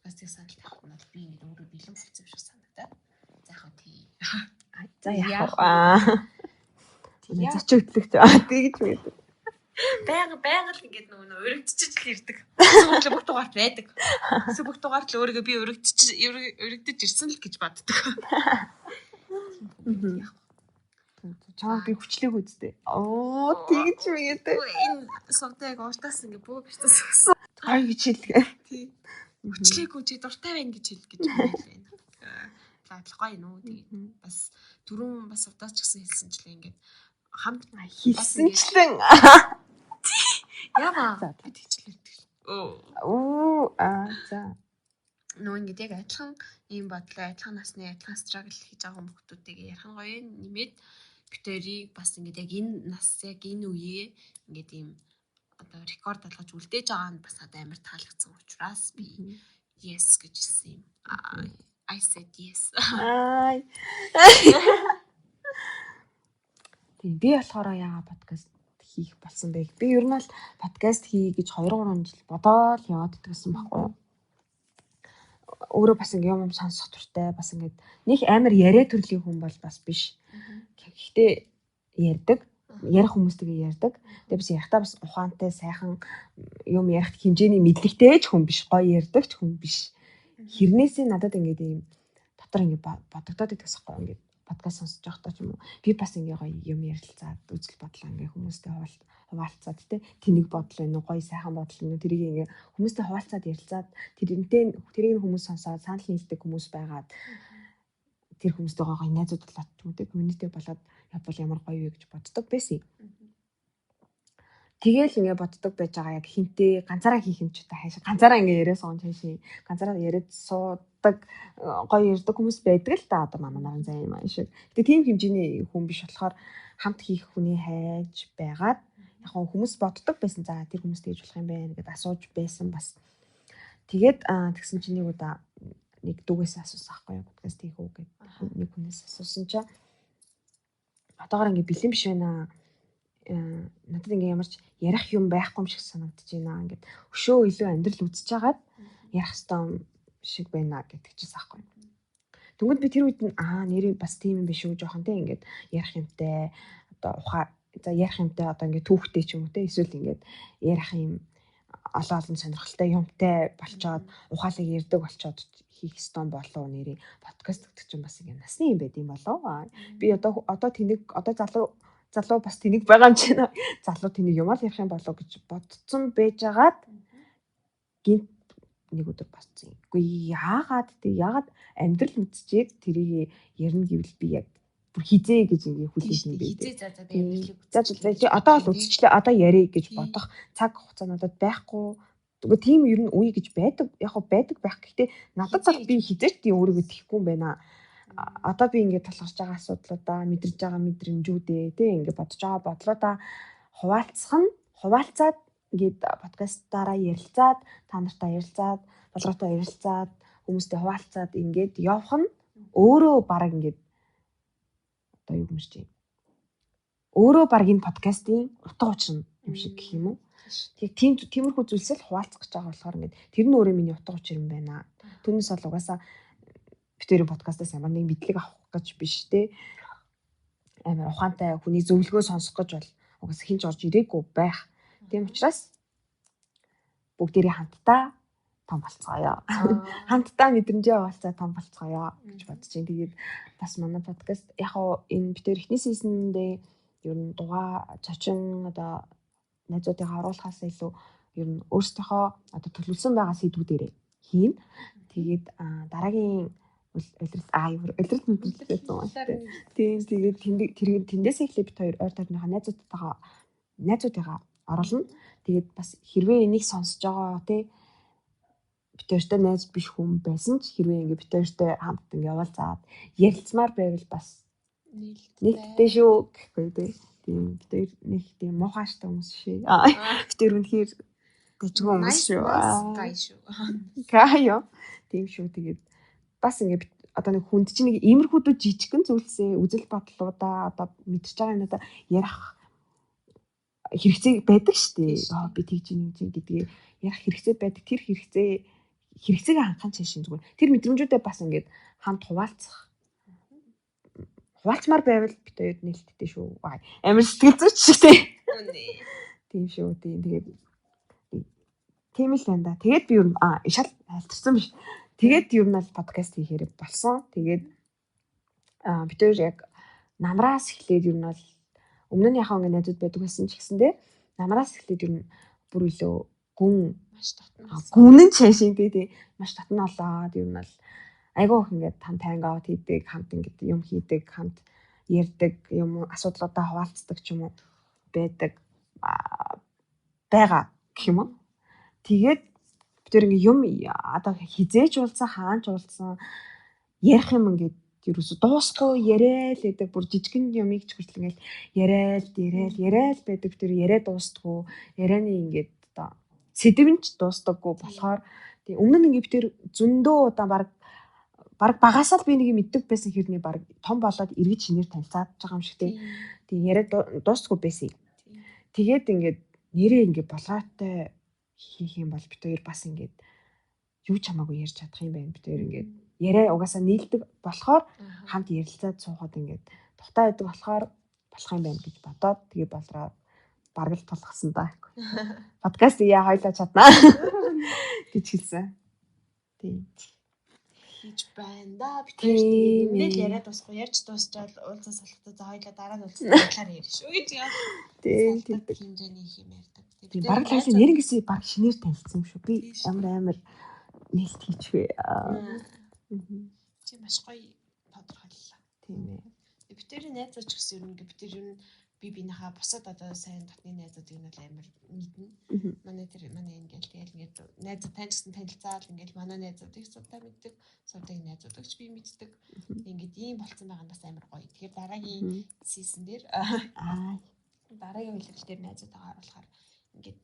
подкастыг санал тавих нь бол би ингээд өөрөө бэлэн болсон юм шиг санагдаад. За яхаа тий. За яах. Тэгээ зочиглох тэгж байдаг. Байнга л ингээд нөгөө өргөдчихж л ирдэг. Эсвэл бүх дугаарт байдаг. Эсвэл бүх дугаарт л өөрийгөө би өргөдөж ирсэн л гэж боддог. Чамаа би хүчлээг үздэй. Тэгж байдаг. Энэ сувтайг ууртаас ингээд бөө бишсэн. Ай гэж хэлгээ. Тий. Хүчлээгүй чи дуртай байна гэж хэлэх гэж байна. Лаадлахгүй юу тэгээ. Бас түрүүн бас сувтаас ч гэсэн хэлсэнчлээ ингээд хамт хэлсэнчлэн яа би тэгчлээ. За. Нөө ингээд яг адилхан ийм бодлоо, адилхан насны, адилхан struggle хийж байгаа хүмүүстэйгээ ярих нь гоё нэмээд битэрийг бас ингээд яг энэ нас яг энэ үеэ ингээд ийм одоо рекорд болгож үлдээж байгаа нь бас надад амар таалагдсан учраас би yes гэж хэлсэн юм. I said yes. Тийм би болохоор яага подкаст хийх болсон бэ? Би ер нь бол подкаст хий гэж 2-3 жил бодоод яваад идэгсэн байхгүй юу? Өөрөө бас ингээ юм сонсох туртай бас ингээ нэг амар яриа төрлийн хүн бол бас биш. Гэхдээ ярьдаг, ярих хүмүүстэйгээ ярьдаг. Тэгээ бас ярихтаа бас ухаантай, сайхан юм ярих хэмжээний мэдлэгтэй ч хүн биш, гоё ярьдаг ч хүн биш. Хэрнээсээ надад ингээд ийм дотор ингээд бодогдоод идэгс байхгүй ингээд подкаст сонсож байхдаа ч юм уу. Би бас ингээ гоё юм ярилцаад, үзэл бодлоо ингээ хүмүүстэй хуваалцаад тэнийг бодол байна уу, гоё сайхан бодол байна уу, тэрийг ингээ хүмүүстэй хуваалцаад ярилцаад тэрийг хүмүүс сонсоод санал нийлдэг хүмүүс байгаад тэр хүмүүстэй гоё найзууд болоод ч юм уу community болоод явбал ямар гоё вэ гэж боддог байсан. Тэгээл ингээ боддог байж байгаа яг хинтээ ганцаараа хийх юм ч та хайшаа ганцаараа ингээ яриа соон чашаа ганцаараа яриад суудаг гоё ярддаг хүмүүс байдаг л да одоо манай зай юм аа шиг. Тэгээ тийм хэмжээний хүн биш болохоор хамт хийх хүний хайж байгаад яг хүмүүс боддог байсан. За тэр хүмүүстэй хийж болох юм байна гэдээ асууж байсан бас. Тэгээд тэгсэн чинь нэг удаа нэг дүүгээс асуусан байхгүй юу подкаст хийх үү гэдэг нэг хүнээс асуусан чинь одоогоор ингээ бэлэн биш байна. Надад ингээ ямарч ярих юм байхгүй юм шиг санагдаж байна. Ингээд өшөө илүү амьдрал үзэж хагаад ярих хэвээр шиг байна гэдэг чийсэн аахгүй. Тэгвэл би тэр үед нэрийг бас тийм юм биш үү жоохон те ингээд ярих юмтай одоо ярих юмтай одоо ингээд түүхтэй ч юм уу те эсвэл ингээд ярих юм олон сонирхолтой юмтай болчоод ухаалаг ярддаг болчоод хийх стон болов нэрийг подкаст гэдэг чинь бас ингээ насны юм байд юм болов. Би одоо тэнийг одоо залуу бас тэнийг байгаа юм чинь залуу тэнийг юм л ярих юм болов гэж бодсон байжгаад гинт нэг өдөр босцсон. Үгүй яагаад амьдрал үзчихээд тэрийг ярина гэвэл би яг бүр хизээ гэж ингээ хүлээж юм бэ. За одоо л үзчихлээ одоо яриа гэж бодох цаг хугацаа надад байхгүй. Тэгвэл тийм ер нь үе гэж байдаг. Яг байдаг байх. Гэхдээ надад бол би хизээч тийм өөрийгөө тэхгүй юм байна. Одоо би ингээд толгорч байгаа асуудлуудаа мэдэрж байгаа мэдрэмжүүдээ тий ингээд бодож байгаа бодлуудаа хуваалцаад ингээд подкастаараа ярилцаад та нартай ярилцаад болгоотой ярилцаад хүмүүстэй хуваалцаад ингээд явах нь өөрөө баг ингээд одоо юу юм чи өөрөө баг энэ подкастын утга учир юм шиг гэх юм уу. Тэгээ тиймэрхүү зүйлсэл хуваалцах гэж байгаа болохоор ингээд тэр нь өөрөө миний утга учир юм байна. Түүнээс бол угаасаа битэрийн подкастаас ямар нэг мэдлэг авах гэж биш те. Амар ухаантай хүний зөвлөгөө сонсох гэж бол угаасаа хинч орж ирээгүй байх. Тийм учраас бүгдээрээ хамтдаа том болцгоё. Хамтдаа мэдрэмжээ хуваалцаа том болцгоё гэж бодож байна. Тэгээд бас манай подкаст яг энэ битэр эхний сизондээ ер нь дугаа зочин одоо найзуудыг харуулахаас илүү ер нь өөрсдийнхөө одоо төлөвлөсөн байгаа сэдвүүдээр хийн. Тэгээд дараагийн Улирал мэдрэлтэй зам. Тийм тэгээд тэндээс эхлээ бит хоёр ойр тойрныхаа найзуудтайгаа оруулна. Тэгээд бас хэрвээ энийг сонсож байгаа тий бит хоёртой найз биш хүн байсан ч хэрвээ ингээ бит хоёртой хамт ингээ яваалцаад ярилцмаар байвал бас нээлттэй шүү гэхгүй тий. Тийм бит хоёр нэг тийм муухайштай хүмүүс шээ. Бит хоёр үнэхээр дэжгүй хүмүүс шүү. Гай шүү. Гайо. Тийм шүү. Тэгээд бас ингээ одоо нэг хүнд чинь нэг иймэрхүүдүүд жижигхэн зүйлсээ үзэл бодлуудаа одоо мэдэрч байгаа юм одоо ярих хэрэгцээ байдаг шүү дээ. Би тэгж нэг чинь гэдгээ ярих хэрэгцээ байдаг. Тэр хэрэгцээг хангахын цааш зүгээр. Тэр мэдрэмжүүдээ бас ингээд хамт хуваалцмаар байвал бит хоёр нээлттэй шүү. Амар сэтгэл зүйч шиг тий. Тийм шүү. Тэгээд тийм л байна да. Тэгээд би юу шал халтарсан биш. Тэгээд юу нь подкаст хийхээр болсон. Тэгээд бид хоёр яг намраас эхлээд юу нь өмнө нь яхаа ингээд найзууд байдаг байсан ч гэсэндээ намраас эхлээд юу нь бүр илүү маш татна. Гүнэн чашин тий маш татна болоод юу нь айгүй их ингээд хамт хангаут хийдэг, хамт ингээд юм хийдэг, хамт ярьдаг, юм асуудлуудаа хуваалцдаг ч юм уу байдаг байгаа гэх юм уу. Тэгээд бид тэр ингээ юм одоо хизээч уулзсан хаач уулзсан ярих юм ингээд ерөөсө дуусахгүй яриад байдаг бүр жижигэн юмыг ч хүртэл ингээд яриад байдаг бид тэр яриад дуустгүй ярианы ингээд одоо сэдвэн ч дуустдаггүй болохоор тийм өмнө нь ингээ бид тэр зөндөө удаа баг багасаа л би нэг юм мэддэг байсан хэрний баг том болоод эргэж шинээр танилцаад байгаа юм шиг тийм яриад дуустгүй байсан. Тэгээд ингээд нэрээ ингээд болгоотой хийх юм бол бид хоёр бас ингээд юу ч хамаагүй ярьж чадах юм байна. Бид хоёр ингээд яриа угаасаа нийлдэг болохоор хамт ярилцаад суухад ингээд тухтай байдаг болохоор болох юм байна гэж бодоод тэгээ болроо бараг л тулгасан даа. Подкаст хоёлаа чаднаа гэж хэлсэн. Тийм. Хийж байна да. Бид хоёр нэмэл яриад дуусахгүй ярьж дуусчаад уулзаа салхтаа за хоёлаа дараа нь уулзаад ярьж шүү гэж яа. Тийм хэмжээний юм ярьдаг. Тийм бараг л нэр ингэсэн баг шинээр танилцсан юм шүү. Би амар нээлт хийчихвээ. Чи маш гоё тодорхойллоо. Тийм ээ. Бид тэрийн найзууч гэсэн юм ингээд бид тэр юу би бинийхээ бусад одоо сайн дотны найзуудыг нь амар мэднэ. Манай ингээл тэгэл ингээд найзууд таньжсан танилцаал ингээл манай найзуудыг судаа мэддэг, судаа найзуудагч би мэддэг. Ингээд ийм болцсон байгаа нь бас амар гоё. Тэгэхээр дараагийн сизон дээр дараагийн үйлрэл дээр найзуудаа оруулахаар ингээд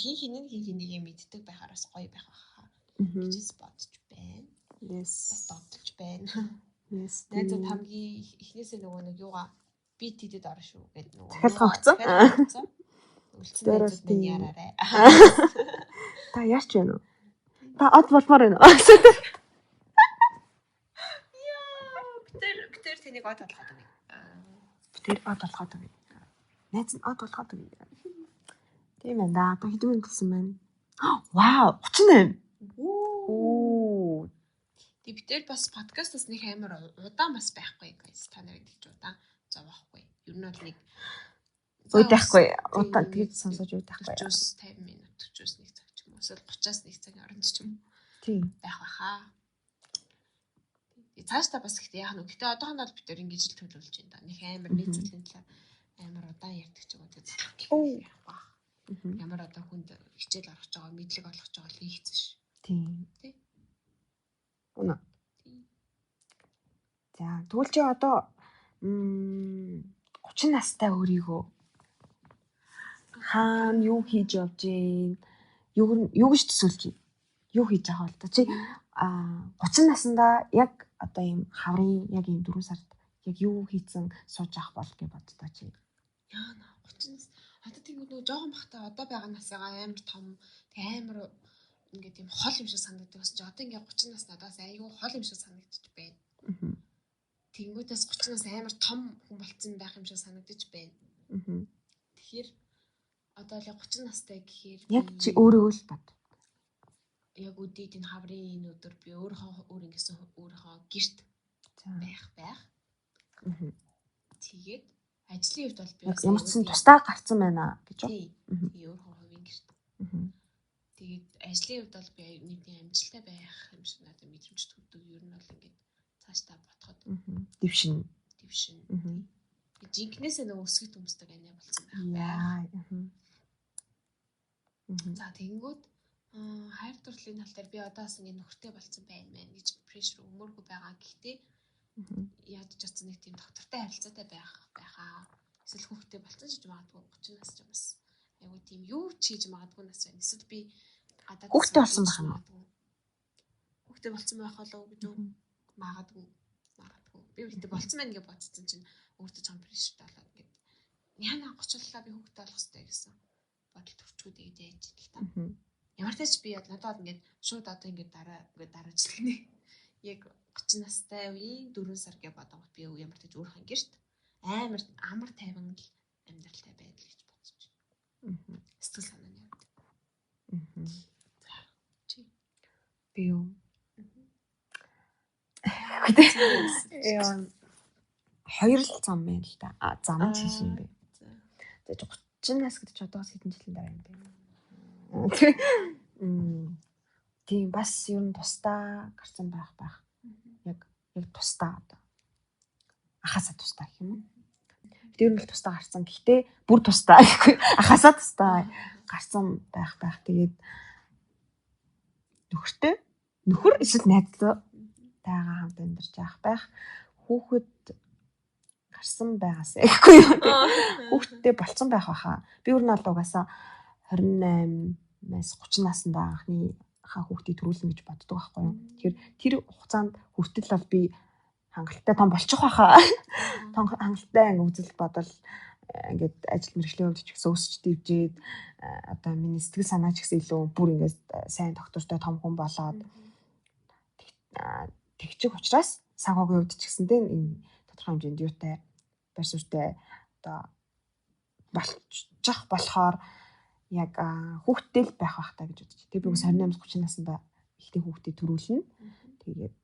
хин нэг юм мэддэг байхаар бас гоё байх байхаа. гэж бодож байна. Yes. Бас бодож байна. Yes. Найзууд хамгийн эхнээсээ нөгөө нэг юугаа би тэдэд орно шүү гэдэг нөгөө. Дахиад хогцсон. Үлцэн найзууд минь яраарэ. Та яач вэ нөө? Та од болмоор байна уу? Битэр тэнийг од болгоод өгье. Битэр од болгоод өгье. Найз нь од болгоод өгье. Тийм ээ да. Одоо хэдэн минут болсон байна? Вау, 38. Оо. Битэр бас подкастаас нэг амар удаан бас байхгүй guys. Та нарыг хэлж удаан зовохгүй. Ер нь бол нэг уудаахгүй. Удаан тэгж сонсож уудаахгүй. 40-50 минут, 40-1 цаг ч юм уу. Эсвэл 30-аас 1 цагийн оронд ч юм уу. Тийм. Байх байхаа. Цаашдаа бас ихтэй яах нь. Гэтэ одоохонд бол битэр ингэж л төлөвлөж байна да. Нэг амар нийцүүлэн талаар амар удаан ярьдаг ч юм уу. Тэгээд ямар одоо хүнд хичээл орох жоо мэдлэг олгох жоо л хийцэн ш. Тийм. Тий. Үнэ. За тэгвэл чи одоо 30 настай өөрийгөө хаана юу хийж явж гин юу гэж төсөөлж байна? Юу хийж байгаа бол та чи 30 наснда яг одоо ийм хаврын яг ийм 4 сард яг юу хийцэн сууж авах бол гэж боддоо чи. Яана 30 нас одоо тийм нөгөө жоохон бахта одоо байгаа насыгаа амар том амар ингээд юм хол юм шиг санагддаг бас чи одоо ингээд 30 нас надаас айгүй хол юм шиг санагдчих байна. Тэнгүүдээс 30 нас амар том хүн болцсон байх юм шиг санагдаж байна. Тэгэхээр одоо л 30 настай гэхээр яг чи өөрийгөө л бод. Яг үдээд энэ хаврын энэ өдөр би өөр ингэсэн өөрийнхөө гэрт байх. Тэгээд ажлын хувьд бол би ямар ч тусдаа гарцсан байна гэж үү? Тий, өөрийнхөө хувийн гэрт. Тэгээд ажлын хувьд бол би нэг тийм амжилттай байх юм шиг надад мэдрэмж төрдөг. Ер нь бол ингээд цаашдаа ботход дэвшин. Жинкнээсээ нөгөө өсгөх хүмүүстэй гэнэ болсон байх. За тэгэнгүүт хайр дурлалын тал дээр би одоо бас ингэ нөхөртэй болцсон байна мэн гэж прешэр өмөргүй байгаа. Гэхдээ яаж ч чадсан нэг тийм доктортой харилцаатай байхаа. Эсвэл хүүхдтэй болцсон ч магадгүй 30 нас ч юм бас. Айгу тийм юу ч хийж магадгүй нас байна. Эсвэл би хүүхдтэй болсон байх юм уу? Хүүхдтэй болцсон байх болов уу гэж магадгүй. Би хүүхдтэй болцсон байна гэж бодсон чинь өөртөө чам прешэртэй болоод ингээд яна 30-лаа би хүүхдтэй болох хэрэгтэй гэсэн бодол төрчгүй тэгээд яаж идэл та. Ямар ч тач би надад ингээд шууд одоо ингээд дараачлаа. Яг 30 настай үеийн 4 сар гэж бодонгот би ямар ч тач өөрхөн гэрт амар тайван л амьдралтай байдал гэж бодож байна. Сэтгэл санааны хувьд. Чи би юу? Хоёр л зам байна л да. Зам нь чинь юм бэ. За 30 нас гэдэг чи одоос хэдэн жилийн дараа юм бэ? Тийм бас ер нь тусдаа гарсан байх. Яг тусдаа одоо. Ахасаа тусдаа гэх юм уу? Тэр нь л тусдаа гарсан. Гэхдээ бүр тусдаа гэхгүй. Ахасаа тусдаа гарсан байх. Тэгээд нөхөр эсвэл найзтайгаа хамт амьдарч байх. Хүүхэд гарсан байгаасаа гэхгүй юу? Хүүхэдтэй болцсон байх байхаа. Би өөр нь бол угаасаа 28-аас 30 наснда анхныхаа хүүхдийг төрүүлнэ гэж боддог байхгүй юу? Тэгэхээр тэр хугацаанд хүртэл бол би хангалттай том болчих байхаа. Том хангалттай үзэл бодол ингээд ажил мэргэжлийн хувьд ч гэсэн өсч дивжээд одоо миний сэтгэл санаа ч гэсэн илүү бүр ингээд сайн доктортой том хүн болоод тэгчих учраас санхүүгийн хувьд ч гэсэн энэ тодорхой хэмжээнд юутай байр суурьтай одоо болчих болохоор яг хүүхдтэй л байх та гэж бодчих. Тэгээ би 28-30 наснда ихтэй хүүхдээ төрүүлнэ. Тэгээд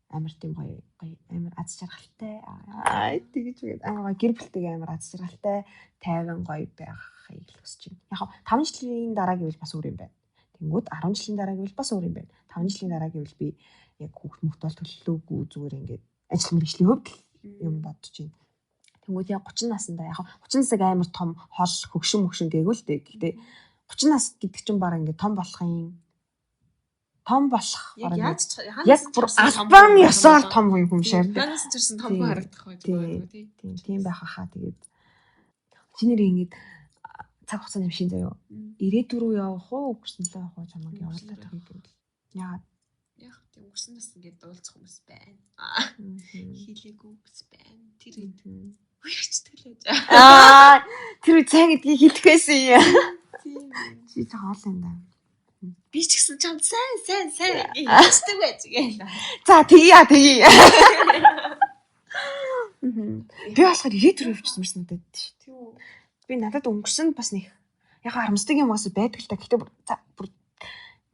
амар тийм гоё амар аз жаргалтай тэгэж үгээд амар гэр бүлтэйгээ амар аз жаргалтай тайван гоё байхыг хүсэж байна. Яг 5 жилийн дараа гэвэл бас өөр юм байна. Тэнгүүд 10 жилийн дараа гэвэл бас өөр юм байна. 5 жилийн дараа гэвэл би яг хүүхд мөхтөл төлөлөөгүй зүгээр ингээд ажил мэргэжлийн хувьд юм бодож байна. Тэнгүүд яг 30 наснда яг 30 насыг амар том хол хөгшин гээгүү л дээ. Гэхдээ 30 нас гэдэг чинь баг ингээд том болох яг бүр албан ёсоор том хүн шээ. Танаас ч том хүн харагдах байх. Тийм байх хаа. Тэгээд чиний ингээд цаг хугацааны хэмжээ заяа. 94 рүү явах уу, өнгөрсөн л явах уу чамаг явуулаад байгаа. Яагаад? Яг тийм өнгөрсөн нас ингээд дуулцах хүмүүс байна. Хийлээгүй хүмүүс байна. Тэр үеичтгэлээж. Тэр цаг гэдгийг хэлэх байсан юм. Тийм. Чи хоол юм да. Би ч гэсэн чам сайн хийдэг байж гээ. За тэгье. Би болохоор 94 явчихсан юм надад шүү. Тийм. Би надад өнгөрсөн бас нэг яг харамсдаг юм уусаа байдаг л та. Гэхдээ бүр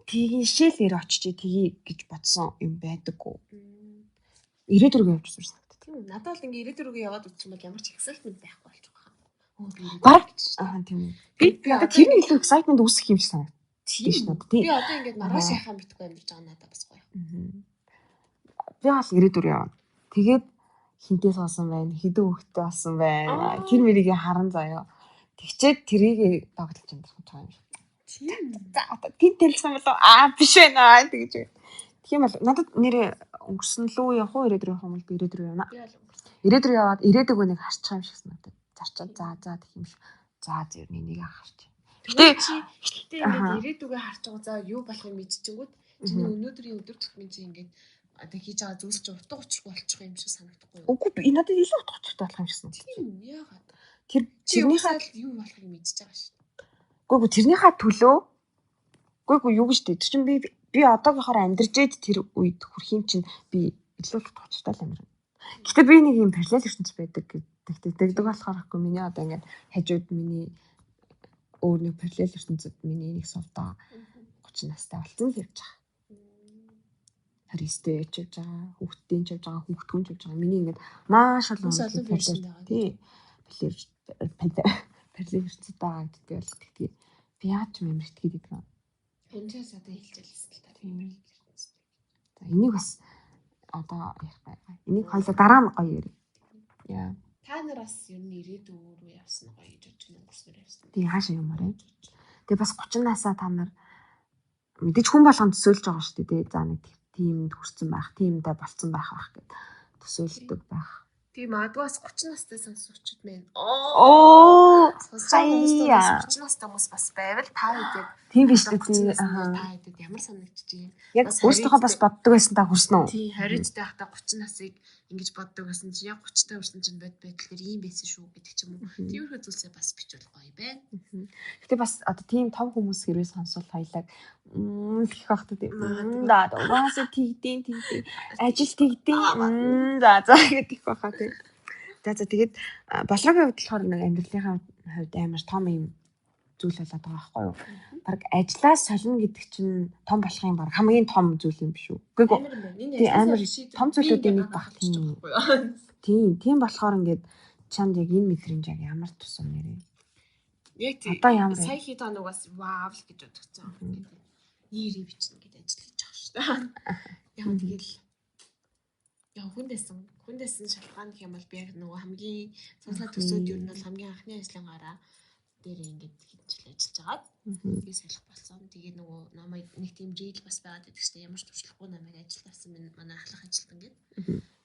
тийшээлэр очиж тгий гэж бодсон юм байдаггүй. 94 явчихсан. Тийм. Надад бол ингээ 94-г яваад үтсэн бол ямар ч excitement байхгүй болж байгаа. Баг тийм. Би тэрний илүү excitement үүсэх юм шиг санагдав. Тийм. Би одоо ингээд маргааш яхаа битгүй амьдарч байгаа надад бас гоё. Би бол 94 яваад. Тэгээд хинтээс болсон байна, хэдэн хүүхэдтэй болсон байна. Тэр мэрийг харан заяа. Тэгчээд тэрийг догтлж амьдрах юм шиг. Тийм. За одоо гинт хэлсэн болов биш байна тэгэж. Тийм бол надад нэрээ өнгөрсөн лүү явах уу 94 явах юм бол 94 явна. 94 яваад ирээдүг нэг харчих юм шиг санагдав. Зарчаад за гэх юм шиг. За зөв нэг харчих. Гэтэ ингээд ирээдүгээ харж байгаа за юу болохыг мэдчихэнгүүт чиний өнөөдрийн өдөр тутмын чи ингээд одоо хийж байгаа зүйлс чи утга учиргүй болчих юм шиг санагдахгүй юу? Үгүй би надад илүү утга учиртай болох юм шиг санагдав. Тийм яагаад? Тэр чинийхээ юу болохыг мэдчихэж байгаа шүү. Үгүй тэрнийхээ төлөө үгүй юу гэж дээ. Тэр чинь би одоогийнхоор амьдарчээд тэр үед хүрх юм чинь би илүү утга учиртай л амьдарна. Гэтэ би нэг юм параллел ертөнц байдаг гэдэг болохоор аахгүй миний одоо ингээд хажууд миний өөр нэг параллел ертөнцид миний нэг сувдаа 30 настай болсон л явж байгаа. 29-тэй явж байгаа, хүүхдтэй явж байгаа, хүүхдгүн явж байгаа. Миний ингээд маш олон параллел байгаа. Тий. Параллел ертөнцид байгаа гэдэгтэй бол тэгтээ би яаж юм итгэдэг юм. Хэмжээс одоо хэлчихсэн л та. За энийг бас одоо яах вэ? Энийг хоёлаа дараа нь гоё ярив. Яа. Та нар бас ер нь ирээдүйн рүү явсан гоё гэж бодож байна. Өнгөрснөр явсан. Тийм хаашаа юмар ээ. Тэгээ бас 30-наасаа та нар мэдээж хүн болгонд төсөөлж байгаа шүү дээ. За нэг тиймд хүрсэн байх, тиймдээ болцсон байх гэд төсөөлдөг байх. Тийм магадгүй бас 30 настай сонсогчд мэн. Сая 30 настай хүмүүс бас байвал та хэдэг. Тийм биш үү? Та хэдэг ямар санагдчих юм. Яг өөртөө бас боддог байсан та хүрсэн үү? Тийм 20-д байхдаа 30 насыг ингэж боддог байсан чинь яг 30-тай хүрсэн чинь бодол тэр ийм байсан шүү гэдэг ч юм уу. Тиймэрхүү зүйлсээ бас бичвэл гоё байна. Гэтэ бас одоо тийм том хүмүүс хэрвээ сонсвол хоёлаа гэх багтаа тийм. Да угаасаа тэгдээн ажил тэгдээн за гэдэг баха тийм. За тэгээд болоогийн хувьд болохоор нэг амьдралынхаа хувьд амар том юм зүйл болоод байгаа байхгүй юу? Бараг ажлаас солино гэдэг чинь том болохын баг хамгийн том зүйл юм биш үү? Үгүй амар том зүйлүүдийн нэг баг тийм. Тийм болохоор ингээд чамд яг энэ мэдрэмж яг ямар тусам нэрээ. Яг одоо ямар сая хэд хоногоос вау л гэж бодчихсон. Нэрийг бичнэ гэж ажил хийж байгаа шүү дээ. Яг тэгэл яа хүндээсэн шалтгаан гэх юм бол би яг нөгөө хамгийн цуглаа төсөөд юу нь бол хамгийн анхны ажлынгаараа дээр ингээд хинжил ажиллаж агаад тэгээ солих болсон. Тэгээ нөгөө намайг нэг тийм рил бас байгаад байдаг шүү дээ. Ямар ч туршлахгүй намайг ажилд авсан манай ахлах ажилтан гээд.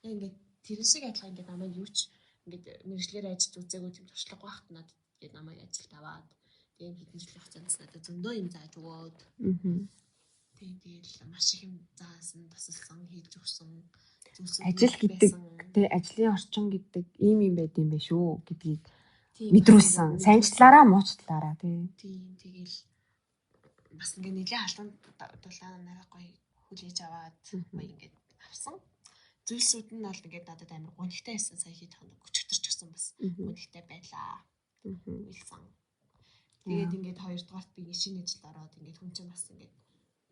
Яг ингээд тэр шиг адилхан ингээд намайг юу ч ингээд мэржлэр ажиллаж үзээгүй тийм туршлага багт надад тэгээд намайг ажилд аваад тэгээд хэдэн жилийн хугацаанд надад зөндөө юм зааж өгөөд. Тэгээд маш их юм заасан, тасалсан, хийж өгсөн. Ажил гэдэг тэ ажлын орчин гэдэг ийм юм байд юм бэ шүү гэдгийг мэдрүүлсэн. Санжлаараа муучлаараа тийм. Тэгэл бас ингээ нэлийн халуун дулаанаараа гоё хүлээж аваад гоё ингээд авсан. Зүйлсүүд нь бол ингээд надад амар гонхтой байсан. Сая хэд хоног өчтөрч гсэн бас гонхтой байлаа. Илсэн. Тэгээд ингээд хоёрдугаарт би шинэ ажилд ороод ингээд хүн чинь бас ингээд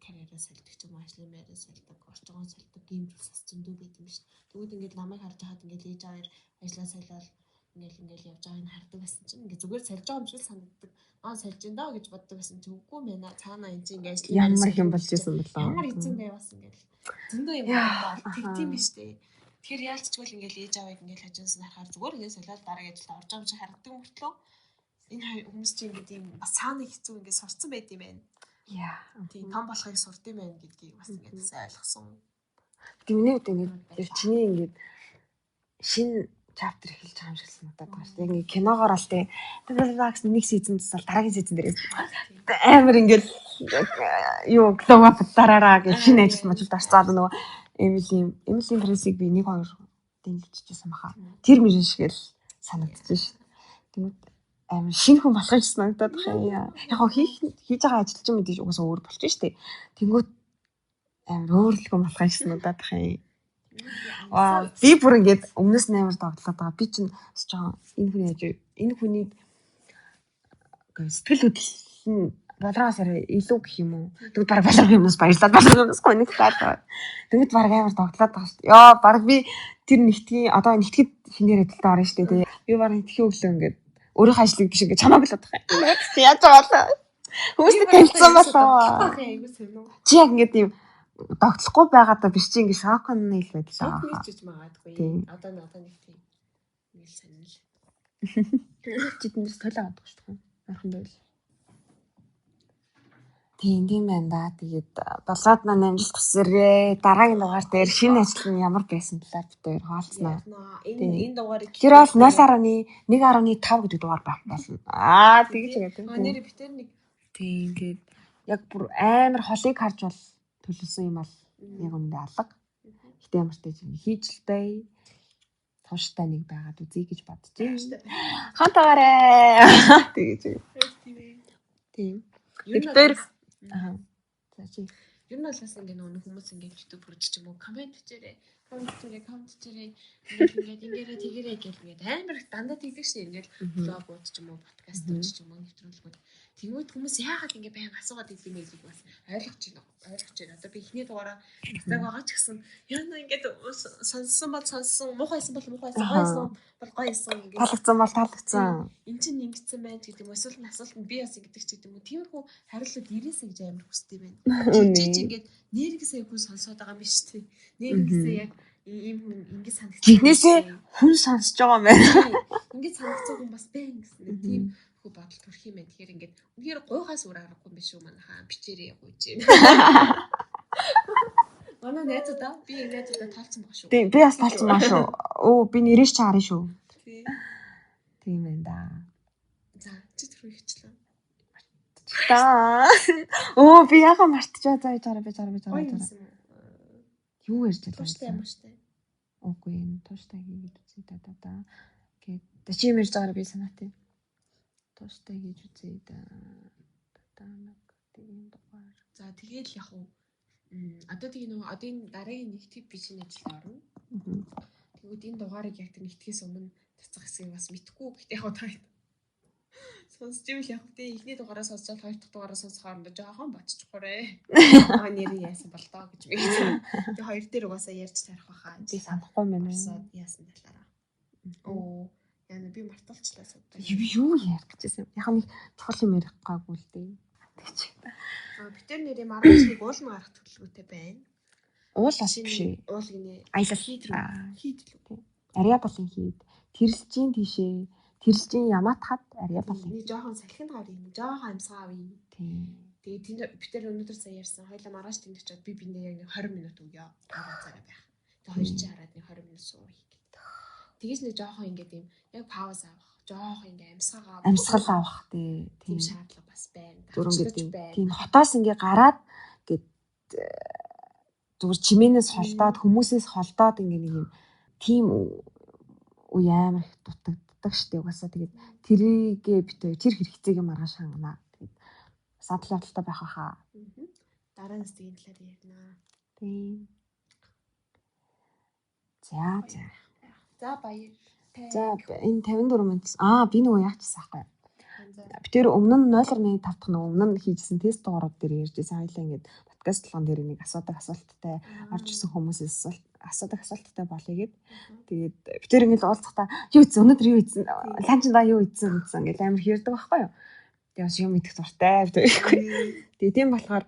карьераа солидог ч юм уу, ажлын байраа солидог, орчгоон солидог юм зүйлс зөндөө байд юм шүү. Тэгвэл ингээд намайг харж хаад ингээд ээж аваар ажлаа солиод ингээл явж байгааг нь хардаг байсан чинь ингээд зүгээр сольж байгаа юм шиг санагддаг. Сольж ин даа гэж боддог байсан чинь үгүй мэнэ. Цаанаа энэ чинь ингээд ажлын ямар юм болж исэн болоо. Ямар эзэн байвас ингээд зөндөө юм байна. Тэгтийн биш үү. Тэгэхээр яалтчгүй ингээл ээж авааг ингээд хажуунаас нь харахаар зүгээр ингээд солиод дараагийн ажилд орж байгаа юм шиг харагддаг мөртлөө энэ хүмүүс чинь ингээд юм бас цаана хэцүү ингээд сурцсан байд юм байна. Яа. Тийм том болохыг сурд юм байна гэдгийг бас ингээд ойлгосон. Миний үед ингээд чиний ингээд шинэ чаптер эхэлж байгаа юм шиг санагдаад байгаа шүү дээ. Ингээ киногоор л тэ нэг сизон тусал дараагийн сизон дээр амар ингээл юу глоба дараараа гэж шинэ ажил мажил дарцаад нөгөө Эмилийн Пресийг би 1-2 дэмжижсэн баха. Тэр мөрөн шиг л санагдчихж шүү. Тэгмэд амар шинэ хүн болох гэж санагдаад байгаа юм. Яг хоо хийж байгаа ажил чинь мэдээж угаасаа өөр болчих шүү дээ. Тэнгүүт амар өөр л хүн болох гэж санагдаад байгаа юм. Би бүр ингээд өмнөөс нээр догтлоод байгаа. Би чинь жоо энэ хүнийг сэтгэл хөдлөл нь болроос илүү гэх юм уу. Тэгвэл баг болрог юмс баярлаад болрогоос гониг таад. Тэгвэл баг амар догтлоод байгаа шүү дээ. Яа баг би тэр нэгтгийн одоо нэгтгэд шинээр адилтаа орно шүү дээ. Би баг нэгтгэх өглөө ингээд өөрийнхөө ажлыг биш ингээд чамааг л бодох юм. Яаж байгаа вэ? Хүмүүстэй танилцсан болоо. Чи яг ингээд юм догтлохгүй байгаадаа биш чи ингэ шокон нэйл байдал байгаа. Шок нэгж магадгүй. Одоо нэг тийм нэг сонирхол. Чиднээс толоо авдаг шүү дээ. Орхон байл. Тийм байна да. Тэгээд болоод маань амжилт хүсээрээ. Дараагийн дугаар дээр шинэ ажил нь ямар байсан талаар бид хоёр хаалцнаа. Энэ дугаарыг тэр бол 0.1.5 гэдэг дугаар байх болно. Тэгэж байгаа тийм. Нэр битэр нэг тийм тэгээд яг бүр амар холыг харж бол төлөвсөн юм бол яг үндэ алга. Гэтэ ямар ч тийм хийж л бай. Тууштай нэг байгаад үзье гэж бодож байна. Хантаарэ. Тэгэж. Тийм. Тэр За чи ер нь бол бас ингэ нөгөө хүмүүс ингэ YouTube хүрч ч юм уу комент бичээрэй. комментэрийг ингээд тэгэрэй гэж амар их дандаа тэгдэг шээ ингээд блогууд ч юм уу подкастууд ч юм уу нэвтрүүлгүүд тэгмүүд хүмүүс яагаад ингээд байнга асуугаад идэв юм бэ бас ойлгож байна. Одоо би эхний дугаараа цаг байгаа ч гэсэн яна ингээд сонссон муухайсан бол гойсон бол гойсон ингээд таалагдсан эн чинь ингэсэн байж гэдэг юм эсвэл асуулт нь би бас ингэдэг ч гэдэг юм уу тиймэрхүү хариулт ирээсэй гэж амар хүсдэг байна. Чи ингээд нэрнгээсээ хүн сонсоод байгаа юм биш үү? Нэрнгээсээ яг ийм хүн ингэ санагдчих. Жихнээсээ хүн сонсож байгаа юм байна. Ингээд санагдсан хүн бас байна гэсэн тийм хөө бодол төрөх юм байна. Тэгэхээр ингээд үнээр гуйхаас өөр аргагүй юм биш үү манайхаа бичээрээ гуйж байна. Манай найзуудаа би найзуудаа таалцсан баг шүү. Тийм би бас таалцсан баг шүү. Оо би нэрээс ч харна шүү. Тийм байна да. За чи түрүү ихчлээ. Оо би яга мартчихаа за жаараа. Юу ярьж байлаа? Тууштай юм штэ. Үгүй энэ тууштай хийгээд үзье да. Гэт чи юм ярьж байгаагаа би санаатай. Тууштай хийж үзье да. Тийм дугаар. За тэгээд яг уу одоо тийм нөгөө одоо энэ дараагийн нэгтгэв бичгийн ажилд орно. Тэгвэл энэ дугаарыг яг тэр нэгтгэхээс өмнө цацах хэсгийг бас мэдхгүй. Гэхдээ яг удаа сонсч ивэл яг тэ эхний дугаараа сонсоод хоёр дахь дугаараа сонсохоор нь жоохон бодчихгоорой. Нэрээ яасан бол тоо гэж би. Тэгээ хоёр дээр угаасаа ярьж тарих байхаа. Би санахгүй мэн. Яасан талаараа. Оо яна би марталчлаа судаа. Юу ярих гэжсэн юм. Яг нэг чухал юм ярих гаагүй л дээ. Тэгч. Битэр нэрээ маргаашиг уулна гарах төлөвлөгөөтэй байна. Уулаас биш. Уул гинэ. Аялал хийдлүү. Арья балын хийд. Тэрэлжийн тийшээ. Тэрэлжийн ямаатхад арья балын. Нэг жоохон салхинд гарыг. Жоохон амьсгаа авъя. Тийм. Тэгээ тэнд битэр өнөөдөр сая ярьсан. Хоёлаа маргааш тэнд очиод би биндээ яг 20 минут өгье. Цагаа байх. Тэгээ хоёр чи хараад нэг 20 минут сууя гэдэг. Тэгээс нэг жоохон ингээд юм яг пауз авах. Жоохон ингээ амьсгал авах тийм шаардлага бас байна. Тийм хотоос ингээ гараад гээд зүгээр чимээнээс холдоод хүмүүсээс холдоод ингээ нэг юм тийм үе амар их дутагддаг штеп угаасаа тэгээд тэрийгээ битээ тэр хэрэгцээг маргааш хангана. Тэгээд садлал явдалтай байх хаа. Дараа нь тийм талаар ярина. Тийм. За баяр. За энэ 54 минут. Би нөгөө яачсан аахгүй. Би тэр өмнө нь 0.5 дахь нөгөө өмнө нь хийжсэн тест дугаарууд дээр ярьжсэн. Хоёлаа ингээд подкаст толгон дээр нэг асуулттай орж ирсэн хүмүүсээс асуудаг асуулттай болъё гэд. Тэгээд би тэр ингээд уулзахдаа юу ийдсэн өнөөдөр юу ийдсэн ланчнда юу ийдсэн ингээд амар хэрдэг байхгүй юу. Тэгээд бас юм идэх дуртай байхгүй. Тэгээд тийм болохоор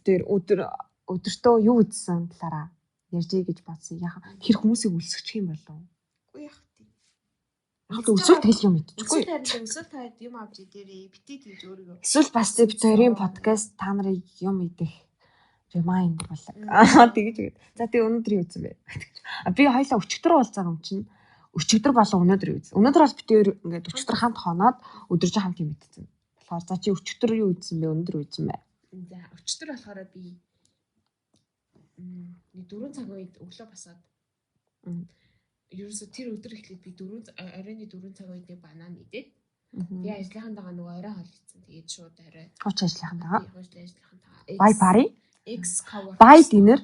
тэр өдөртөө юу ийдсэн талаараа ярьжээ гэж бодсон. Яхаа тэр хүмүүсийг үлсгэх юм болов. Үгүй яах вэ? Эсвэл тэл юм мэдчихгүй. Эсвэл таад юм авч идэрээ битээ гэж өөрийгөө. Эсвэл бас зөв хоёрын подкаст та нарыг юм идэх remind болоо. Тэгэж. За тэгээ өнөөдөр юу үзсэн бэ? Би хоёлаа өчигдөр уулзаа юм чинь. Өчигдөр болон өнөөдөр юу үзсэн. Өнөөдөр бол битээ ингээд өчигдөр хамт хоноод өдөржин хамт юм идсэн. Тэгэхээр за чи өчигдөр юу үзсэн бэ? Өнөөдөр юу үзсэн бэ? За өчигдөр болохоор би 4 цаг үед өглөө басаад ерөөсө тэр өдөр эхлээд би оройны 4 цаг үед нэг банан идээд тэгээ ажлынхантайгаа нөгөө орой хоол идсэн. Тэгээд шууд орой хууч ажлынхантайгаа бай пари X cover бай динер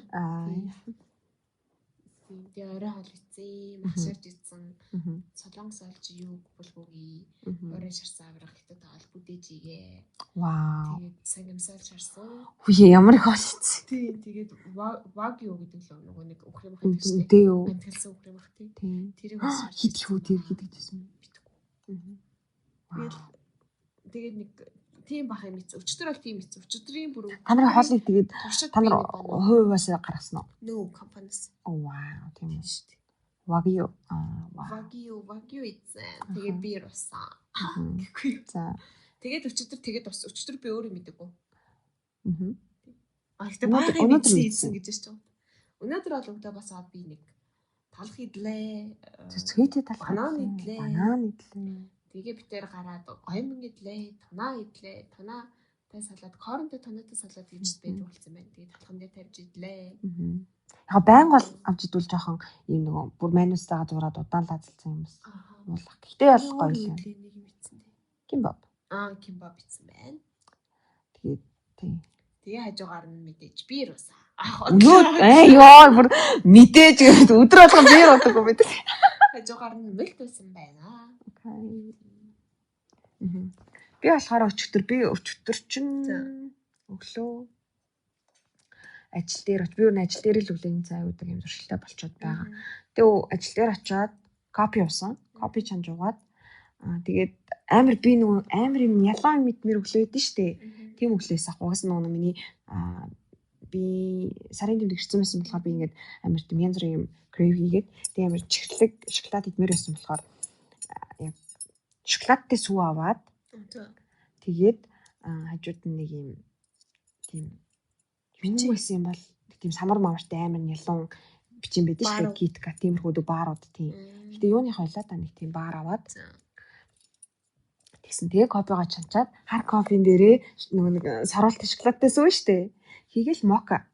тэгээ орой хоол идсэн, машарж идсэн. Солонгос олж юу бүлгүүгий орой шарсан аврах гэдэг таал бүдээжигээ. Вау. Тэгээд цаг юмсаал шарсан. Хүйе ямар их хоол идсэн. Тэгээд вагю гэдэг л нөгөө нэг өхрөм хат гэсэн. Тий юу. Бантгалсан өхрөм хат тий. Тэрийг бас хит хүү тэр хийдэгжсэн. Тэгээд нэг тийм бах юм ийц. Өчтөр бол тийм ийц. Өчтөрийн бүр та нарын хоолыг тэгээд та нар хувьваас гаргасан уу? No companies. Вау, тийм үү шүү дээ. Вагю. Вагю ийцэн. Тэгээд би русан. За. Тэгээд өчтөр би өөрөө мэдээгүй. Гэхдээ өнөөдөр ийцэн гэж шүү. Өнөөдөр бол өгдөө басаад би нэг талх идлээ. Цэцгээтэй талх. Банан идлээ. Тэгээ битээр гараад гомн идлээ, тунаа идлээ. Тунаатай салаад, корнтой тунатай салаад гэж байдаг болсон байна. Тэгээ талхан дээр тавьж идлээ. Яг байнга бол авч идвэл жоохон ийм нөгөө бүр манустайгаа зураад удаан лазалсан юм бас. Муулах. Гэхдээ бол гоё юм. Нэг юм ицсэн дээ. Кимбаб. Кимбаб ицсэн байна. Тэгээд тийм. Тэгээ хажуугаар нь мэдээж биер усаа. Өнөө ёо бүр мэдээж өдөр болгон биер удаагүй байдаг. Хажуугаар нь мэлт байсан байна. Окей. Би болохоор өчтөр чинь өглөө ажил дээр би өөр ажил дээр л үлийн цай удаг юм зуршилтай болчиход байгаа. Тэгээ ажил дээр очиод кофе уусан. Кофе чанж уугаад тэгээд амар би нөгөө амар юм ялаа мэдмэр өглөө идэв штэ. Тийм өглөөс ах угаас нөгөө миний би сарын тэмдэг ирсэн байсан болохоор би ингээд амар тийм янз бүрийн юм крейв хийгээд тэгээд амар чихлэг шоколад идмэр байсан болохоор яг шоколадтай сүү аваад тэгээд хажууд нь нэг юм тийм юм байсан юм бол тийм самар мамартай амар нялуун бичим байдаг шүү дээ. Китка тиймэрхүү баарууд тийм. Гэтэ юуны хойлоо та нэг тийм баар аваад тэгсэн. Тэгээ кофегаа чанчаад хар кофен дээрээ нөгөө нэг саруулт шоколадтай сүү шүү дээ. Хийгээл мока.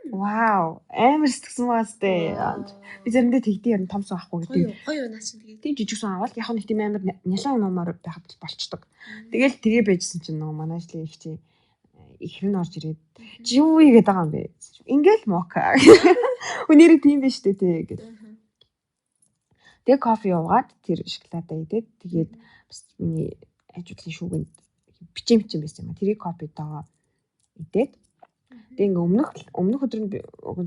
Вау, амар сэтгэсэн баас дээ. Би заримдаа тэгдээ ярин том суу авахгүй гэдэг. Гоё наа чинь тэгээ. Тийм жижиг суу аваад яг нэг тийм амар нялуун номоор байхад болчдөг. Тэгэл тэгээ байжсэн чинь нөгөө манай ажлын их чи ихэр нь орж ирээд чи юу игээд байгаа юм бэ? Ингээл мока. Үнээрээ тийм биш үү те гэж. Тэгээ кофе уугаад тэр шоколадаа идээд тэгээд бас миний ажлын шүүгэнд бичим байсан юм а. Тэрийг кофетойгоо идээд тэгээ ингээ өмнөх өдөр нь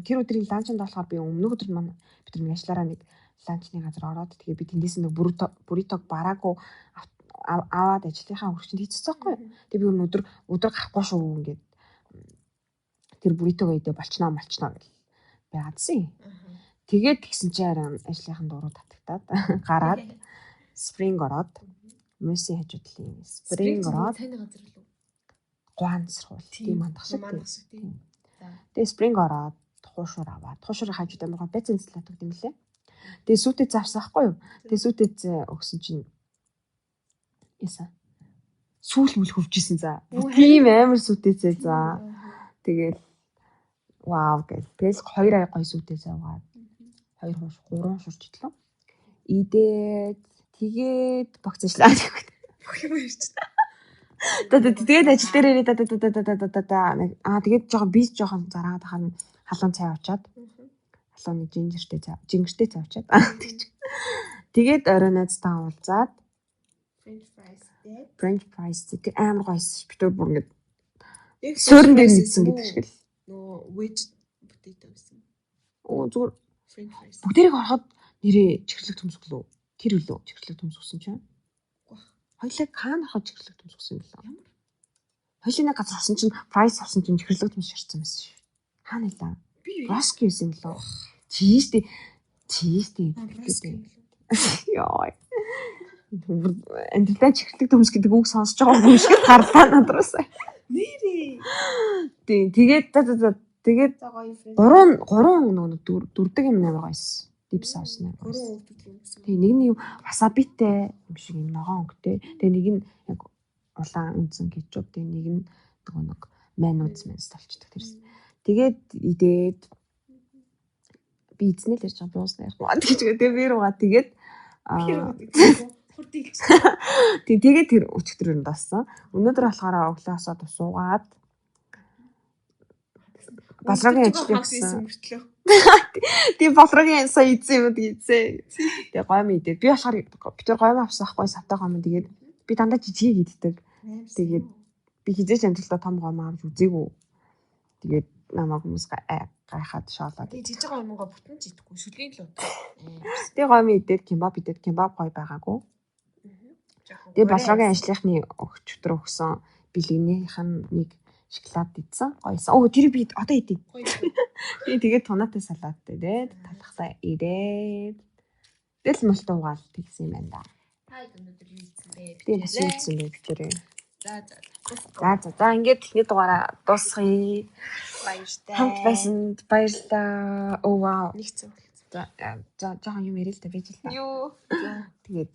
тэр өдрийн ланчнд болохоор би өмнөх өдөр маань бид нар ажиллаараа нэг ланчны газар ороод тэгээ би тэндээс нэг буритог бараагүй аваад ажлынхаа хөрчөнд хийчихсэн байхгүй. Тэгээ би өнөөдөр гарахгүй шүү ингээд тэр буритогоо идэ болчноо гэж байгаадсэн. Тэгээд тэгсэн чинь арай ажлынхан дуруу татагтаад гараад спринг ороод мөсийн хажуудлын спринг ороод таны газар лөө гуанцрал тийм мандах шиг тийм. Тэгээ спринг ороод хуушуур аваад хуушуурын хажууд амар гоо бэцэн салат өгд юм лээ. Тэгээ сүйтэй завсан ахгүй юу? Тэгээ сүйтэй өгсөн чинь яса сүүл мүл хөвжсэн за. Тийм амар сүйтэй за. Тэгээд вау гэл. Тэгэл 2 ая гой сүйтэй заагаад 2 хууш 3 шурч идлээ. Идээд тэгээд багцаашлаа. бүх юм ирч. Тэгээд ажил дээр ирээд тэгээд жоохон би жоохон зараад хана халуун цай авчаад халууны жингэртэй цай авчаад тэгээд орой найзтай уулзаад French fries тэг амар гойс битүү бүр ингээд суурин дээр мэдсэн гэдэг шиг л нөө wedge potato гэсэн. Зүгээр French fries. бүгдэрийг ороход нэрээ чихрлэг төмсгөлөө. Тэр үлөө чихрлэг төмсгсөн чинь. Хоёлаа хаана хаа чихрлэг төмсгсөн юм бэлээ. Хоёлын газар авсан чинь fries авсан чинь чихрлэг төмс ширцсан байсан шүү. Хаана илаа? Roski байсан юм лөө. Чиистэй. Яа. Амьдралаа чихрлэг төмс гэдэг үг сонсож байгаа юм шиг харлаа надраас. Нэрээ. Тэгээд гурван нөгөө дүрдэг юм амар гойс. Дипс авсан юм. Гурван өвдөг юм гэсэн. Тэгээ нэг нь васабитэй юм шиг юм ногоон өнгөтэй. Тэгээ нэг нь яг улаан үнцэн кетчуп. Тэгээ нэг нь нөгөө нэг манууц толчдаг тэрс. Тэгээд идээд би эзнэл ярьж байгаа дуусна яах вэ гэж тэгээ би руугаа тэгээд тэгээд тэр өчтөр нь дассан. Өнөөдөр болохоор өглөөсөө тусуугаад Балрагийн ажил хийсэн. Тийм Балрагийн сая ийдсэн юм ийдсэн. Тэгээ гойм идээд би болохоор би тэр гойм авсан ахгүй савтай гойм тэгээд би дандаа жижиг иддэг. Тэгээд би хизээч амжилтаа том гойм авч үзээгүй. Тэгээд намайг хүмүүс гайхаад шоолоод. Тэгээ жижиг гоймгоо бүтэн ч идэхгүй шүлгийн л удаа. Тэгээ гойм идээд кебаб гой байгаагүй. Тэгээ Балрагийн ажлынхны өчтөр өгсөн бэлгэнийх нь нэг шоколад идсэн. Гойсон. Тэр би одоо идээ. Тэгээд тунатай салааттай тэгээд талхсаа идээд тэл мөлтөө угаал тэгсэн юм байна да. Хай өнөөдөр юу ийдсэн бэ? Би бас ийдсэн бэ битэрээ. За ингээд эхний дугаараа дуусгая. баяртай. Хамт байсанд баярлалаа. Оо вау. Нэгцэн. За жоохон юм ярил л та бийж л та. Юу. Тэгээд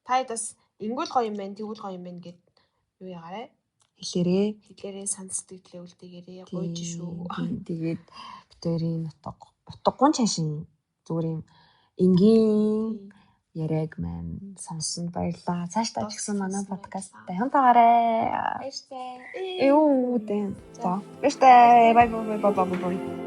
Тайдас ингүүл гоё юм байна, тэгвэл гоё юм байна гэд юу ягаарэ? Хэлээрээ сонсдогтлээ үлдээгээрээ гойж шүү. Тэгээд битэрийн утгагүй ч хашин зүгээр юм энгийн яриаг маань сонсон баярлалаа. Цаашдаа ч гэсэн манай Сонссон подкасттай хамтаагаарай. Баяртай. Юу дээ. За. Баяртай. Бай бай бай бай бай.